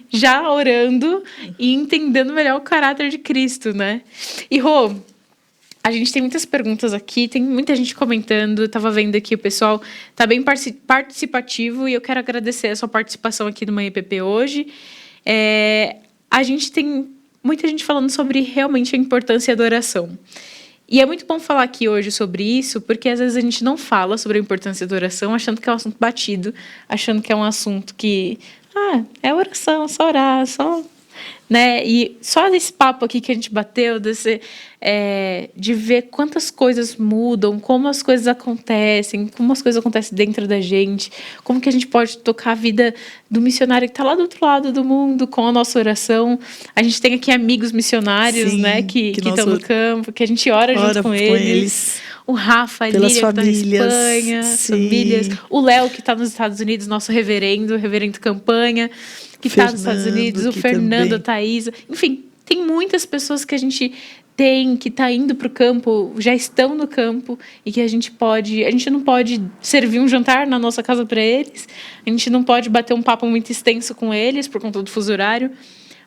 já orando e entendendo melhor o caráter de Cristo, né? E, Rô, a gente tem muitas perguntas aqui, tem muita gente comentando. Estava vendo aqui, o pessoal está bem participativo e eu quero agradecer a sua participação aqui no Manhã EPP hoje. A gente tem muita gente falando sobre realmente a importância da oração. E é muito bom falar aqui hoje sobre isso, porque às vezes a gente não fala sobre a importância da oração, achando que é um assunto batido, achando que é um assunto que... é oração, só orar, só... né? E só desse papo aqui que a gente bateu, de ver quantas coisas mudam, como as coisas acontecem dentro da gente, como que a gente pode tocar a vida do missionário que está lá do outro lado do mundo com a nossa oração. A gente tem aqui amigos missionários, sim, né, que estão no campo, que a gente ora junto com eles. O Rafa, a Lília, que está na Espanha, famílias. O Léo, que está nos Estados Unidos, nosso reverendo Campanha, que está nos Estados Unidos, o Fernando, a Thaís. Enfim, tem muitas pessoas que a gente que está indo para o campo, já estão no campo, e que a gente não pode servir um jantar na nossa casa para eles, a gente não pode bater um papo muito extenso com eles, por conta do fuso horário,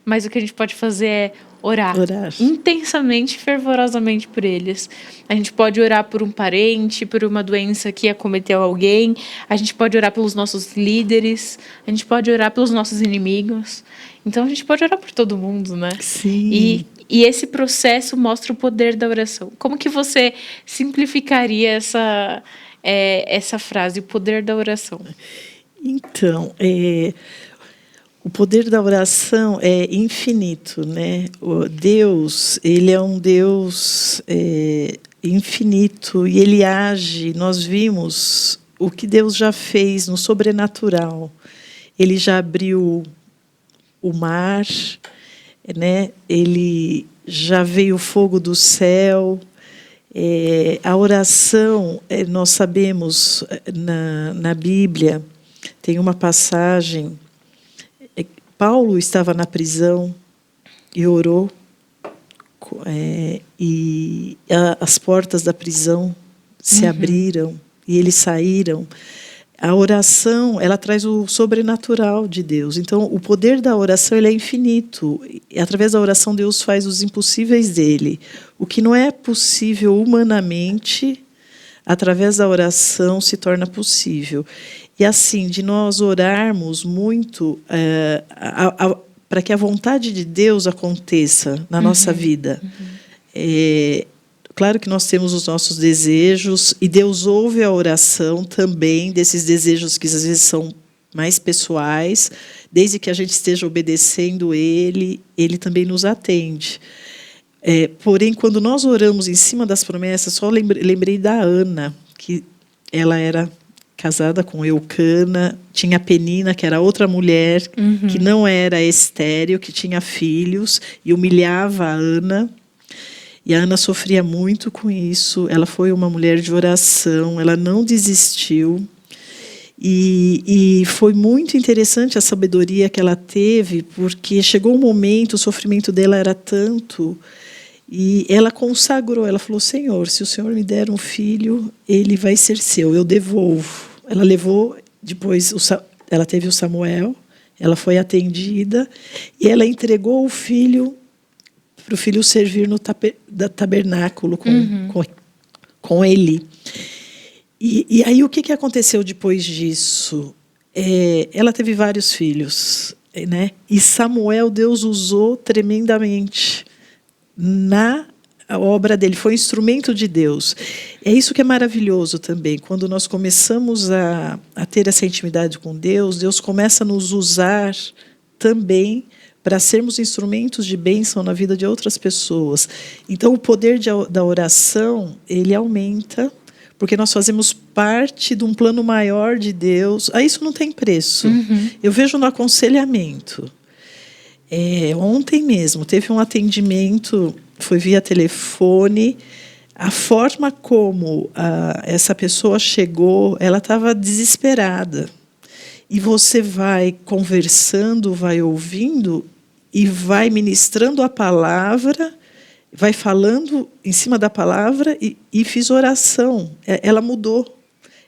mas o que a gente pode fazer é orar intensamente, fervorosamente por eles. A gente pode orar por um parente, por uma doença que acometeu alguém, a gente pode orar pelos nossos líderes, a gente pode orar pelos nossos inimigos. Então, a gente pode orar por todo mundo, né? Sim. E esse processo mostra o poder da oração. Como que você simplificaria essa frase, o poder da oração? Então, o poder da oração é infinito, né? O Deus, ele é um Deus infinito e ele age. Nós vimos o que Deus já fez no sobrenatural. Ele já abriu o mar, né? Ele já veio o fogo do céu. A oração, nós sabemos na Bíblia, tem uma passagem. Paulo estava na prisão e orou, e as portas da prisão se abriram e eles saíram. A oração, ela traz o sobrenatural de Deus. Então, o poder da oração, ele é infinito. E, através da oração, Deus faz os impossíveis dele. O que não é possível humanamente, através da oração, se torna possível. E assim, de nós orarmos muito para que a vontade de Deus aconteça na nossa vida. Claro que nós temos os nossos desejos, e Deus ouve a oração também, desses desejos que às vezes são mais pessoais, desde que a gente esteja obedecendo Ele também nos atende. Porém, quando nós oramos em cima das promessas, só lembrei da Ana, que ela era casada com Eucana, tinha a Penina, que era outra mulher, que não era estéril, que tinha filhos, e humilhava a Ana. E a Ana sofria muito com isso. Ela foi uma mulher de oração, ela não desistiu. E foi muito interessante a sabedoria que ela teve, porque chegou um momento, o sofrimento dela era tanto, e ela consagrou, ela falou: Senhor, se o Senhor me der um filho, ele vai ser seu, eu devolvo. Ela levou, depois ela teve o Samuel, ela foi atendida, e ela entregou o filho para o filho servir no tabernáculo com ele. E aí o que aconteceu depois disso? Ela teve vários filhos, né? E Samuel, Deus usou tremendamente na obra dele, foi um instrumento de Deus. É isso que é maravilhoso também, quando nós começamos a ter essa intimidade com Deus, Deus começa a nos usar também para sermos instrumentos de bênção na vida de outras pessoas. Então, o poder da oração, ele aumenta, porque nós fazemos parte de um plano maior de Deus. Isso não tem preço. Eu vejo no aconselhamento. Ontem mesmo, teve um atendimento, foi via telefone, a forma como essa pessoa chegou, ela estava desesperada. E você vai conversando, vai ouvindo e vai ministrando a palavra, vai falando em cima da palavra e fiz oração. Ela mudou.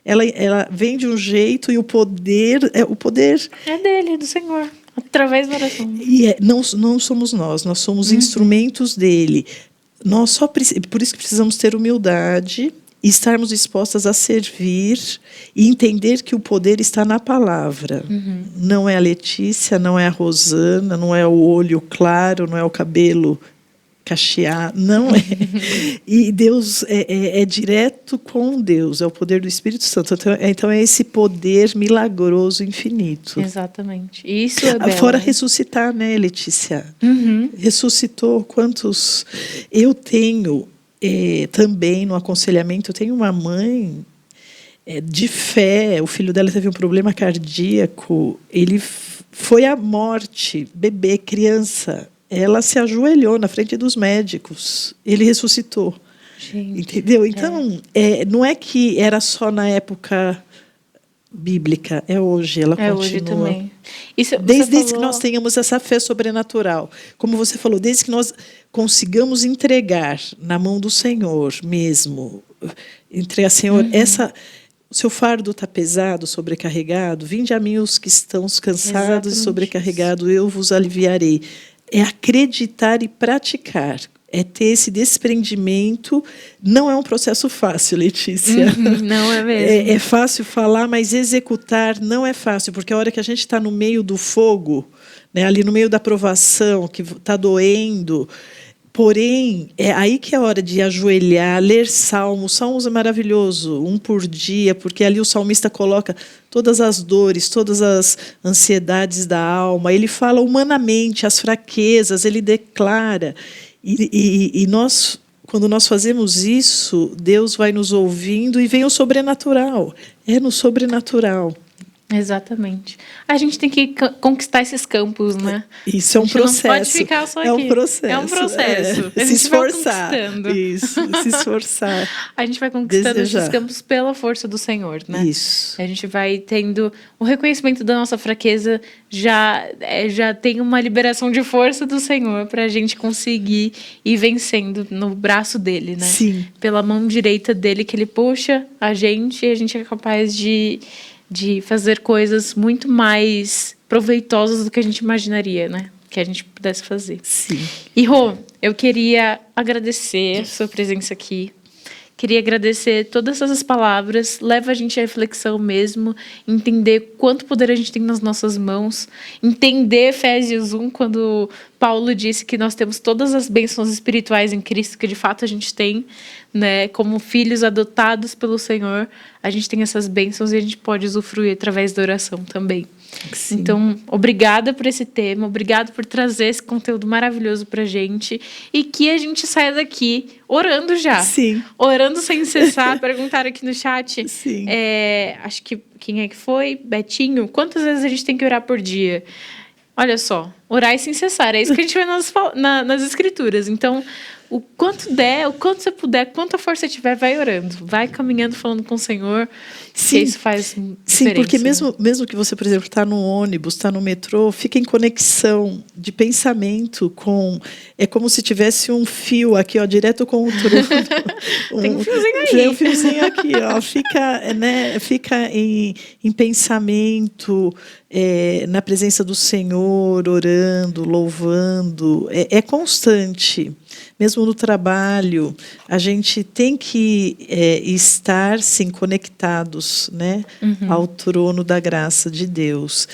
Ela vem de um jeito e o poder É dele, do Senhor, através da oração. E não somos nós somos instrumentos dele. Por isso que precisamos ter humildade e estarmos dispostas a servir e entender que o poder está na palavra. Não é a Letícia, não é a Rosana, não é o olho claro, não é o cabelo cacheado, não é. E Deus é direto com Deus, é o poder do Espírito Santo. Então é esse poder milagroso, infinito. Exatamente. Isso é belo, Fora né? ressuscitar, né, Letícia? Ressuscitou quantos... Eu tenho também no aconselhamento, eu tenho uma mãe de fé, o filho dela teve um problema cardíaco, ele foi à morte, bebê, criança. Ela se ajoelhou na frente dos médicos. Ele ressuscitou. Gente, entendeu? Então, não é que era só na época bíblica. É hoje. Ela continua. hoje também. Desde que nós tenhamos essa fé sobrenatural. Como você falou, desde que nós consigamos entregar na mão do Senhor mesmo. Entregar, Senhor, o seu fardo está pesado, sobrecarregado. Vinde a mim os que estão cansados e sobrecarregados, eu vos aliviarei. É acreditar e praticar. É ter esse desprendimento. Não é um processo fácil, Letícia. Não é mesmo. É fácil falar, mas executar não é fácil, porque a hora que a gente está no meio do fogo, né, ali no meio da provação, que está doendo, porém, é aí que é a hora de ajoelhar, ler salmos. Salmos é maravilhoso, um por dia, porque ali o salmista coloca todas as dores, todas as ansiedades da alma. Ele fala humanamente as fraquezas, ele declara. E nós, quando nós fazemos isso, Deus vai nos ouvindo e vem o sobrenatural. É no sobrenatural. Exatamente. A gente tem que conquistar esses campos, né? Isso é um processo. Não pode ficar só aqui. É um processo. É um processo. Se esforçar. Vai conquistando. Isso, se esforçar. A gente vai conquistando esses campos pela força do Senhor, né? Isso. A gente vai tendo o reconhecimento da nossa fraqueza, já tem uma liberação de força do Senhor para a gente conseguir ir vencendo no braço dele, né? Sim. Pela mão direita dele que ele puxa a gente e a gente é capaz de fazer coisas muito mais proveitosas do que a gente imaginaria, né? Que a gente pudesse fazer. Sim. E, Rô, eu queria agradecer a sua presença aqui. Queria agradecer todas essas palavras. Leva a gente à reflexão mesmo. Entender quanto poder a gente tem nas nossas mãos. Entender Efésios 1, quando Paulo disse que nós temos todas as bênçãos espirituais em Cristo, que de fato a gente tem, né? Como filhos adotados pelo Senhor, a gente tem essas bênçãos e a gente pode usufruir através da oração também. Sim. Então, obrigada por esse tema, obrigada por trazer esse conteúdo maravilhoso pra gente e que a gente saia daqui orando já. Sim. Orando sem cessar. Perguntaram aqui no chat. Sim. Acho que quem é que foi? Betinho. Quantas vezes a gente tem que orar por dia? Olha só, orar sem cessar. É isso que a gente vê nas escrituras. Então, o quanto der, o quanto você puder, quanta força você tiver, vai orando. Vai caminhando, falando com o Senhor. Sim. Isso faz diferença. Sim, porque né? mesmo que você, por exemplo, está no ônibus, está no metrô, fica em conexão de pensamento com... É como se tivesse um fio aqui, ó, direto com o trono. Tem um fiozinho aí. Tem um fiozinho aqui, ó. Fica em pensamento, na presença do Senhor, orando, louvando. É constante. Mesmo no trabalho, a gente tem que estar, sim, conectados, né, ao trono da graça de Deus.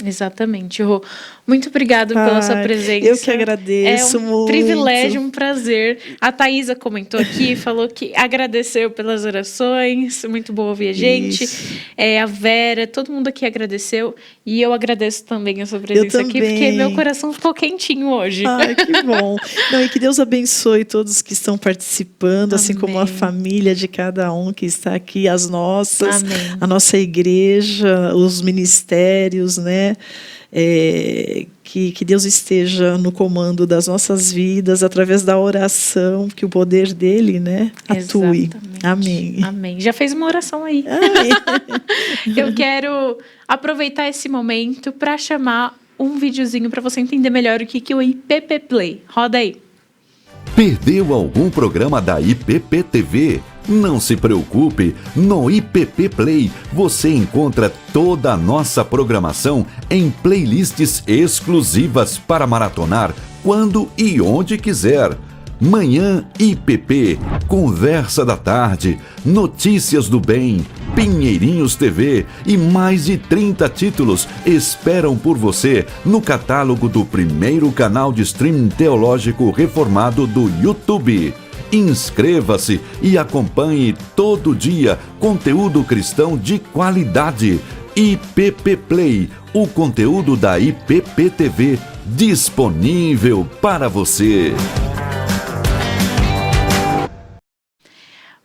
Exatamente, Rô. Muito obrigada pela sua presença. Eu que agradeço muito. É um privilégio, um prazer. A Thaisa comentou aqui, falou que agradeceu pelas orações. Muito bom ouvir a gente. A Vera, todo mundo aqui agradeceu. E eu agradeço também a sua presença aqui, porque meu coração ficou quentinho hoje. Ai, que bom. E que Deus abençoe todos que estão participando, assim como a família de cada um que está aqui, as nossas, a nossa igreja, os ministérios, né? Que Deus esteja no comando das nossas vidas, através da oração, que o poder dele, né, atue. Exatamente. Amém. Amém. Já fez uma oração aí. Amém. Eu quero aproveitar esse momento para chamar um videozinho para você entender melhor o que é o IPP Play. Roda aí. Perdeu algum programa da IPP TV? Não se preocupe, no IPP Play você encontra toda a nossa programação em playlists exclusivas para maratonar quando e onde quiser. Manhã IPP, Conversa da Tarde, Notícias do Bem, Pinheirinhos TV e mais de 30 títulos esperam por você no catálogo do primeiro canal de streaming teológico reformado do YouTube. Inscreva-se e acompanhe todo dia conteúdo cristão de qualidade. IPP Play, o conteúdo da IPP TV disponível para você.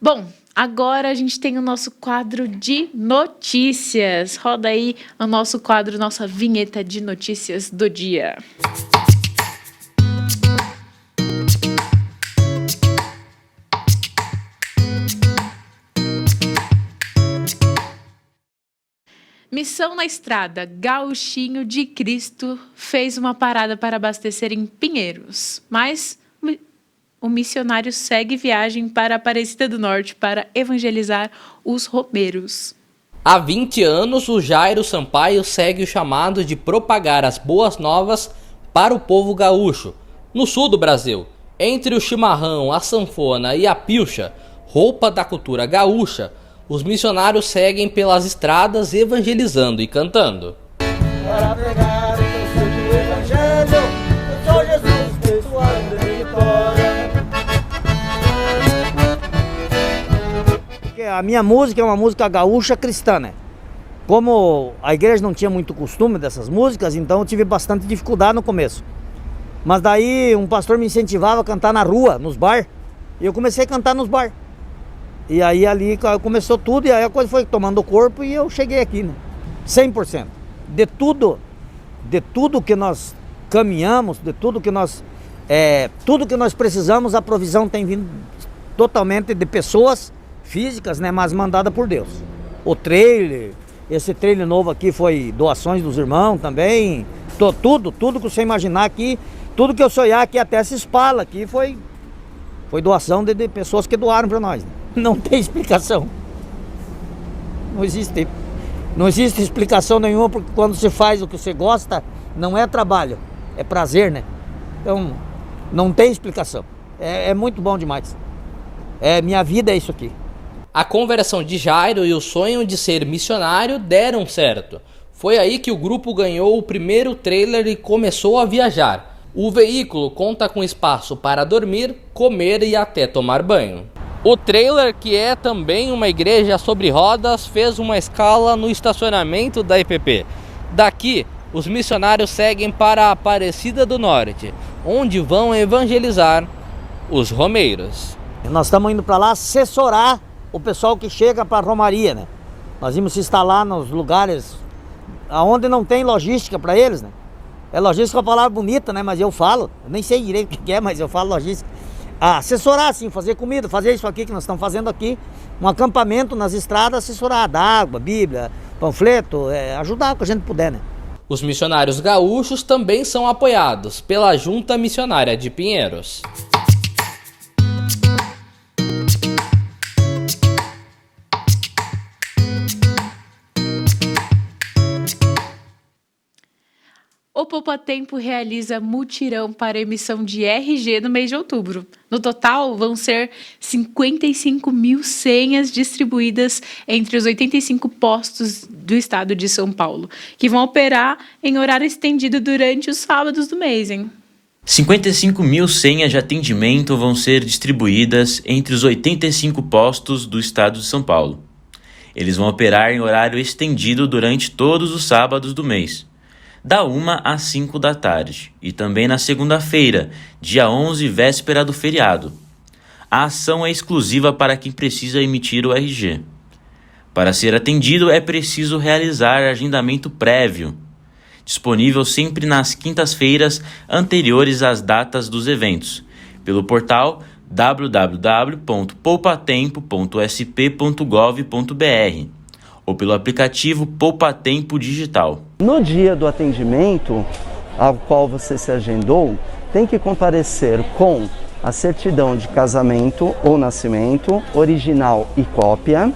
Bom, agora a gente tem o nosso quadro de notícias. Roda aí o nosso quadro, nossa vinheta de notícias do dia. Missão na Estrada, Gauchinho de Cristo fez uma parada para abastecer em Pinheiros, mas o missionário segue viagem para Aparecida do Norte para evangelizar os romeiros. Há 20 anos, o Jairo Sampaio segue o chamado de propagar as boas novas para o povo gaúcho. No sul do Brasil, entre o chimarrão, a sanfona e a pilcha, roupa da cultura gaúcha, os missionários seguem pelas estradas evangelizando e cantando. Para pregar o conselho do evangelho, eu sou Jesus, Cristo, a grande vitória. A minha música é uma música gaúcha cristã, né? Como a igreja não tinha muito costume dessas músicas, então eu tive bastante dificuldade no começo. Mas daí um pastor me incentivava a cantar na rua, nos bar, e eu comecei a cantar nos bar. E aí ali começou tudo, e aí a coisa foi tomando corpo e eu cheguei aqui, né? 100%. De tudo que nós caminhamos, de tudo que nós precisamos, a provisão tem vindo totalmente de pessoas físicas, né? Mas mandada por Deus. O trailer, esse trailer novo aqui foi doações dos irmãos também. Tudo que você imaginar aqui, tudo que eu sonhar aqui, até essa espala aqui foi doação de pessoas que doaram para nós, né? Não tem explicação. Não existe explicação nenhuma, porque quando você faz o que você gosta, não é trabalho, é prazer, né? Então, não tem explicação. É muito bom demais. Minha vida é isso aqui. A conversão de Jairo e o sonho de ser missionário deram certo. Foi aí que o grupo ganhou o primeiro trailer e começou a viajar. O veículo conta com espaço para dormir, comer e até tomar banho. O trailer, que é também uma igreja sobre rodas, fez uma escala no estacionamento da IPP. Daqui, os missionários seguem para a Aparecida do Norte, onde vão evangelizar os romeiros. Nós estamos indo para lá assessorar o pessoal que chega para a Romaria, né? Nós vamos se instalar nos lugares onde não tem logística para eles, né? É logística é uma palavra bonita, né? Mas eu nem sei direito o que é, mas eu falo logística. Assessorar, sim, fazer comida, fazer isso aqui que nós estamos fazendo aqui, um acampamento nas estradas, assessorar, dar água, Bíblia, panfleto, ajudar o que a gente puder, né? Os missionários gaúchos também são apoiados pela Junta Missionária de Pinheiros. O Poupa Tempo realiza mutirão para emissão de RG no mês de outubro. No total, vão ser 55 mil senhas distribuídas entre os 85 postos do estado de São Paulo, que vão operar em horário estendido durante os sábados do mês, hein? 55 mil senhas de atendimento vão ser distribuídas entre os 85 postos do estado de São Paulo. Eles vão operar em horário estendido durante todos os sábados do mês, da 1 às 5 da tarde, e também na segunda-feira, dia 11, véspera do feriado. A ação é exclusiva para quem precisa emitir o RG. Para ser atendido, é preciso realizar agendamento prévio. disponível sempre nas quintas-feiras anteriores às datas dos eventos, pelo portal www.poupatempo.sp.gov.br ou pelo aplicativo Poupa Tempo Digital. No dia do atendimento ao qual você se agendou, tem que comparecer com a certidão de casamento ou nascimento, original e cópia,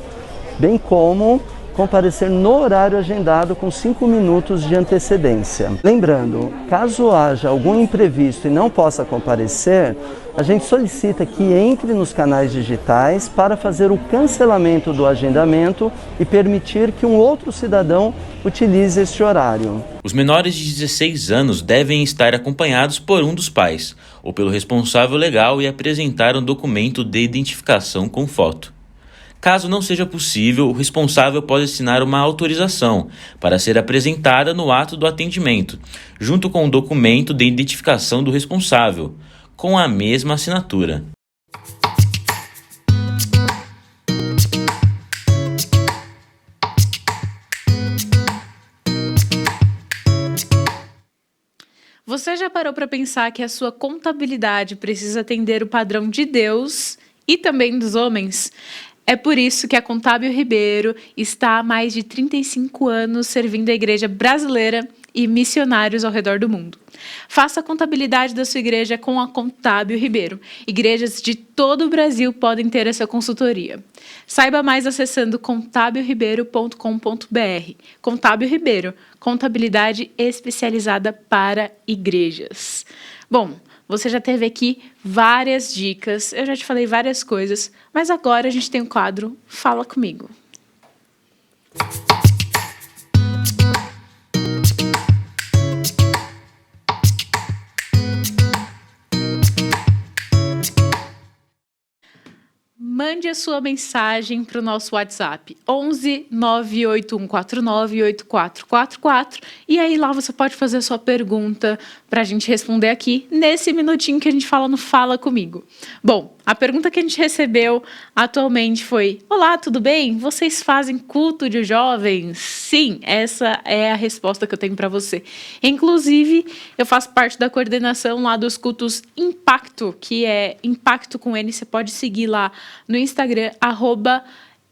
bem como comparecer no horário agendado com 5 minutos de antecedência. Lembrando, caso haja algum imprevisto e não possa comparecer, a gente solicita que entre nos canais digitais para fazer o cancelamento do agendamento e permitir que um outro cidadão utilize este horário. Os menores de 16 anos devem estar acompanhados por um dos pais ou pelo responsável legal e apresentar um documento de identificação com foto. Caso não seja possível, o responsável pode assinar uma autorização para ser apresentada no ato do atendimento, junto com o documento de identificação do responsável, com a mesma assinatura. Você já parou para pensar que a sua contabilidade precisa atender o padrão de Deus e também dos homens? É por isso que a Contábil Ribeiro está há mais de 35 anos servindo a igreja brasileira e missionários ao redor do mundo. Faça a contabilidade da sua igreja com a Contábil Ribeiro. Igrejas de todo o Brasil podem ter essa consultoria. Saiba mais acessando contabilribeiro.com.br. Contábil Ribeiro, contabilidade especializada para igrejas. Bom, você já teve aqui várias dicas, eu já te falei várias coisas, mas agora a gente tem um quadro Fala Comigo. Mande a sua mensagem para o nosso WhatsApp, 11 98149 8444, e aí lá você pode fazer a sua pergunta para a gente responder aqui, nesse minutinho que a gente fala no Fala Comigo. Bom, a pergunta que a gente recebeu atualmente foi: olá, tudo bem? Vocês fazem culto de jovens? Sim, essa é a resposta que eu tenho para você. Inclusive, eu faço parte da coordenação lá dos cultos Impacto, que é Impacto com N, você pode seguir lá no Instagram,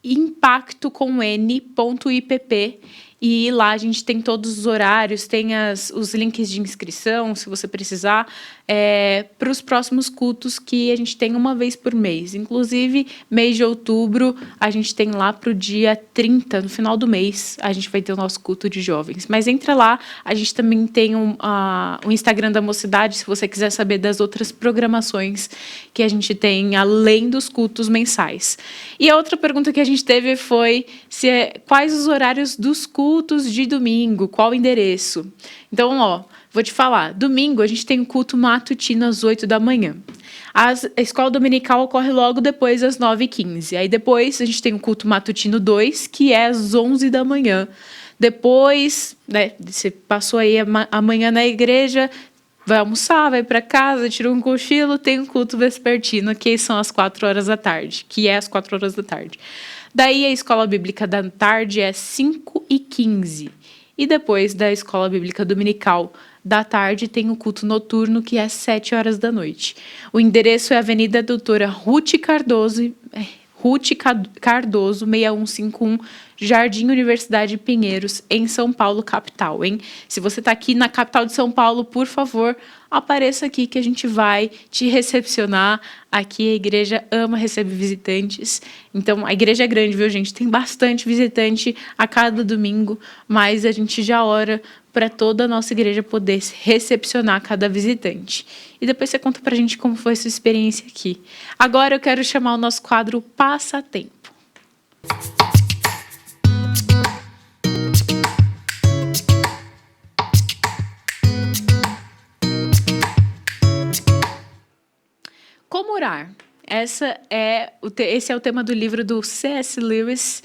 impactocomn.ipp, e lá a gente tem todos os horários, tem os links de inscrição, se você precisar, para os próximos cultos que a gente tem uma vez por mês. Inclusive, mês de outubro, a gente tem lá para o dia 30, no final do mês, a gente vai ter o nosso culto de jovens. Mas entra lá, a gente também tem o Instagram da Mocidade, se você quiser saber das outras programações que a gente tem, além dos cultos mensais. E a outra pergunta que a gente teve foi quais os horários dos cultos de domingo, qual o endereço. Então, vou te falar, domingo a gente tem um culto matutino às 8 da manhã. A escola dominical ocorre logo depois às 9h15. Aí depois a gente tem o culto matutino 2, que é às 11 da manhã. Depois, você passou aí a manhã na igreja, vai almoçar, vai para casa, tira um cochilo, tem um culto vespertino, que são às 4 horas da tarde, que é às 4 horas da tarde. Daí a escola bíblica da tarde é 5h15. E depois da escola bíblica dominical da tarde tem o culto noturno, que é às 7 horas da noite. O endereço é Avenida Doutora Ruth Cardoso, 6151, Jardim Universidade Pinheiros, em São Paulo, capital, hein? Se você está aqui na capital de São Paulo, por favor, apareça aqui que a gente vai te recepcionar. Aqui a igreja ama receber visitantes. Então, a igreja é grande, viu, gente? Tem bastante visitante a cada domingo, mas a gente já ora para toda a nossa igreja poder recepcionar cada visitante. E depois você conta para a gente como foi a sua experiência aqui. Agora eu quero chamar o nosso quadro Passatempo. Como orar? Esse é o tema do livro do C.S. Lewis,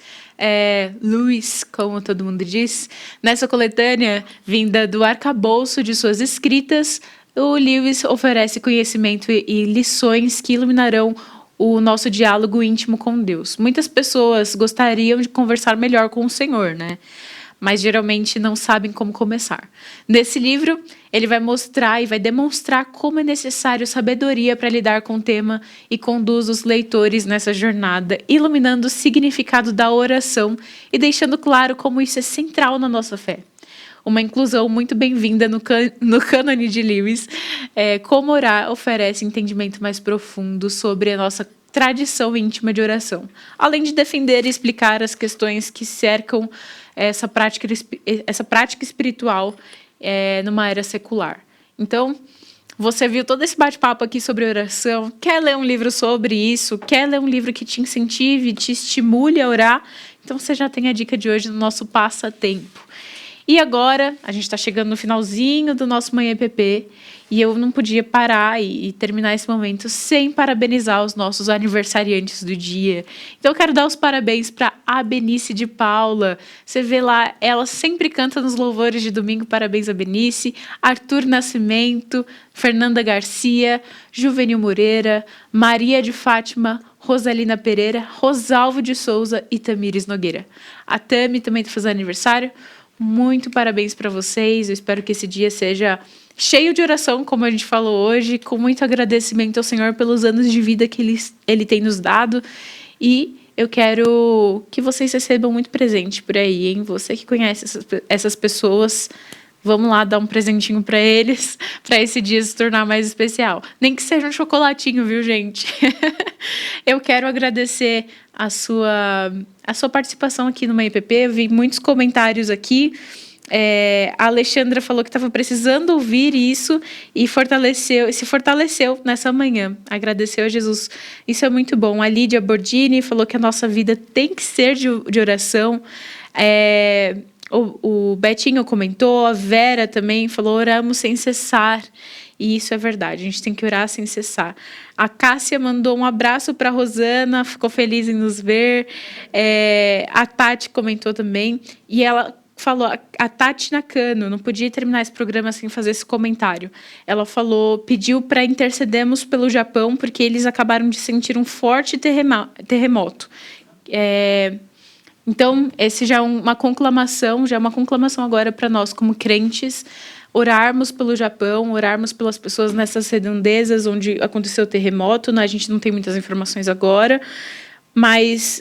Lewis, como todo mundo diz. Nessa coletânea, vinda do arcabouço de suas escritas, o Lewis oferece conhecimento e lições que iluminarão o nosso diálogo íntimo com Deus. Muitas pessoas gostariam de conversar melhor com o Senhor, né? mas geralmente não sabem como começar. Nesse livro, ele vai mostrar e vai demonstrar como é necessário sabedoria para lidar com o tema e conduz os leitores nessa jornada, iluminando o significado da oração e deixando claro como isso é central na nossa fé. Uma inclusão muito bem-vinda no cânone de Lewis. Como orar oferece entendimento mais profundo sobre a nossa tradição íntima de oração, além de defender e explicar as questões que cercam essa prática espiritual numa era secular. Então, você viu todo esse bate-papo aqui sobre oração, quer ler um livro sobre isso, quer ler um livro que te incentive, te estimule a orar, então você já tem a dica de hoje no nosso passatempo. E agora, a gente está chegando no finalzinho do nosso Manhã EPP e eu não podia parar e terminar esse momento sem parabenizar os nossos aniversariantes do dia. Então, eu quero dar os parabéns para a Benice de Paula. Você vê lá, ela sempre canta nos louvores de domingo, parabéns a Benice. Arthur Nascimento, Fernanda Garcia, Juvenil Moreira, Maria de Fátima, Rosalina Pereira, Rosalvo de Souza e Tamires Nogueira. A Tami também está fazendo aniversário. Muito parabéns para vocês, eu espero que esse dia seja cheio de oração, como a gente falou hoje, com muito agradecimento ao Senhor pelos anos de vida que Ele tem nos dado, e eu quero que vocês recebam muito presente por aí, hein? Você que conhece essas pessoas, vamos lá dar um presentinho para eles, para esse dia se tornar mais especial. Nem que seja um chocolatinho, viu, gente? Eu quero agradecer a sua participação aqui no Manhã EPP. Eu vi muitos comentários aqui. A Alexandra falou que estava precisando ouvir isso e se fortaleceu nessa manhã. Agradeceu a Jesus. Isso é muito bom. A Lídia Bordini falou que a nossa vida tem que ser de oração. O Betinho comentou, a Vera também falou, oramos sem cessar. E isso é verdade, a gente tem que orar sem cessar. A Cássia mandou um abraço para a Rosana, ficou feliz em nos ver. A Tati comentou também, e ela falou, a Tati Nakano, não podia terminar esse programa sem fazer esse comentário. Ela falou, pediu para intercedermos pelo Japão, porque eles acabaram de sentir um forte terremoto. Então, esse já é uma conclamação agora para nós como crentes, orarmos pelo Japão, orarmos pelas pessoas nessas redondezas onde aconteceu o terremoto. A gente não tem muitas informações agora, mas,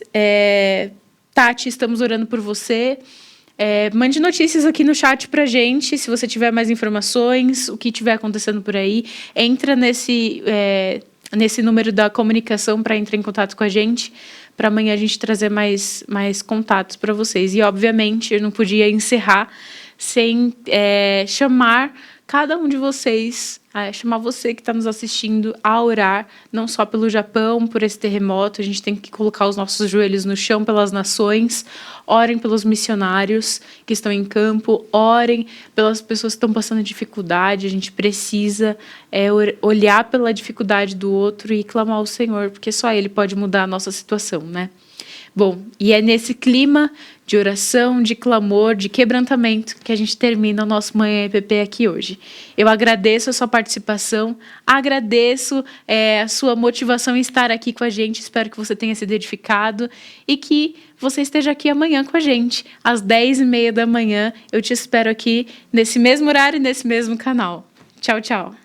Tati, estamos orando por você. Mande notícias aqui no chat pra gente, se você tiver mais informações, o que estiver acontecendo por aí. Entra nesse número da comunicação para entrar em contato com a gente, para amanhã a gente trazer mais contatos para vocês. E, obviamente, eu não podia encerrar sem chamar cada um de vocês, chamar você que está nos assistindo a orar, não só pelo Japão, por esse terremoto. A gente tem que colocar os nossos joelhos no chão pelas nações. Orem pelos missionários que estão em campo, orem pelas pessoas que estão passando dificuldade. A gente precisa olhar pela dificuldade do outro e clamar ao Senhor, porque só Ele pode mudar a nossa situação, né? Bom, e é nesse clima de oração, de clamor, de quebrantamento que a gente termina o nosso Manhã EPP aqui hoje. Eu agradeço a sua participação, agradeço a sua motivação em estar aqui com a gente, espero que você tenha sido edificado e que você esteja aqui amanhã com a gente, às 10h30 da manhã. Eu te espero aqui nesse mesmo horário e nesse mesmo canal. Tchau, tchau.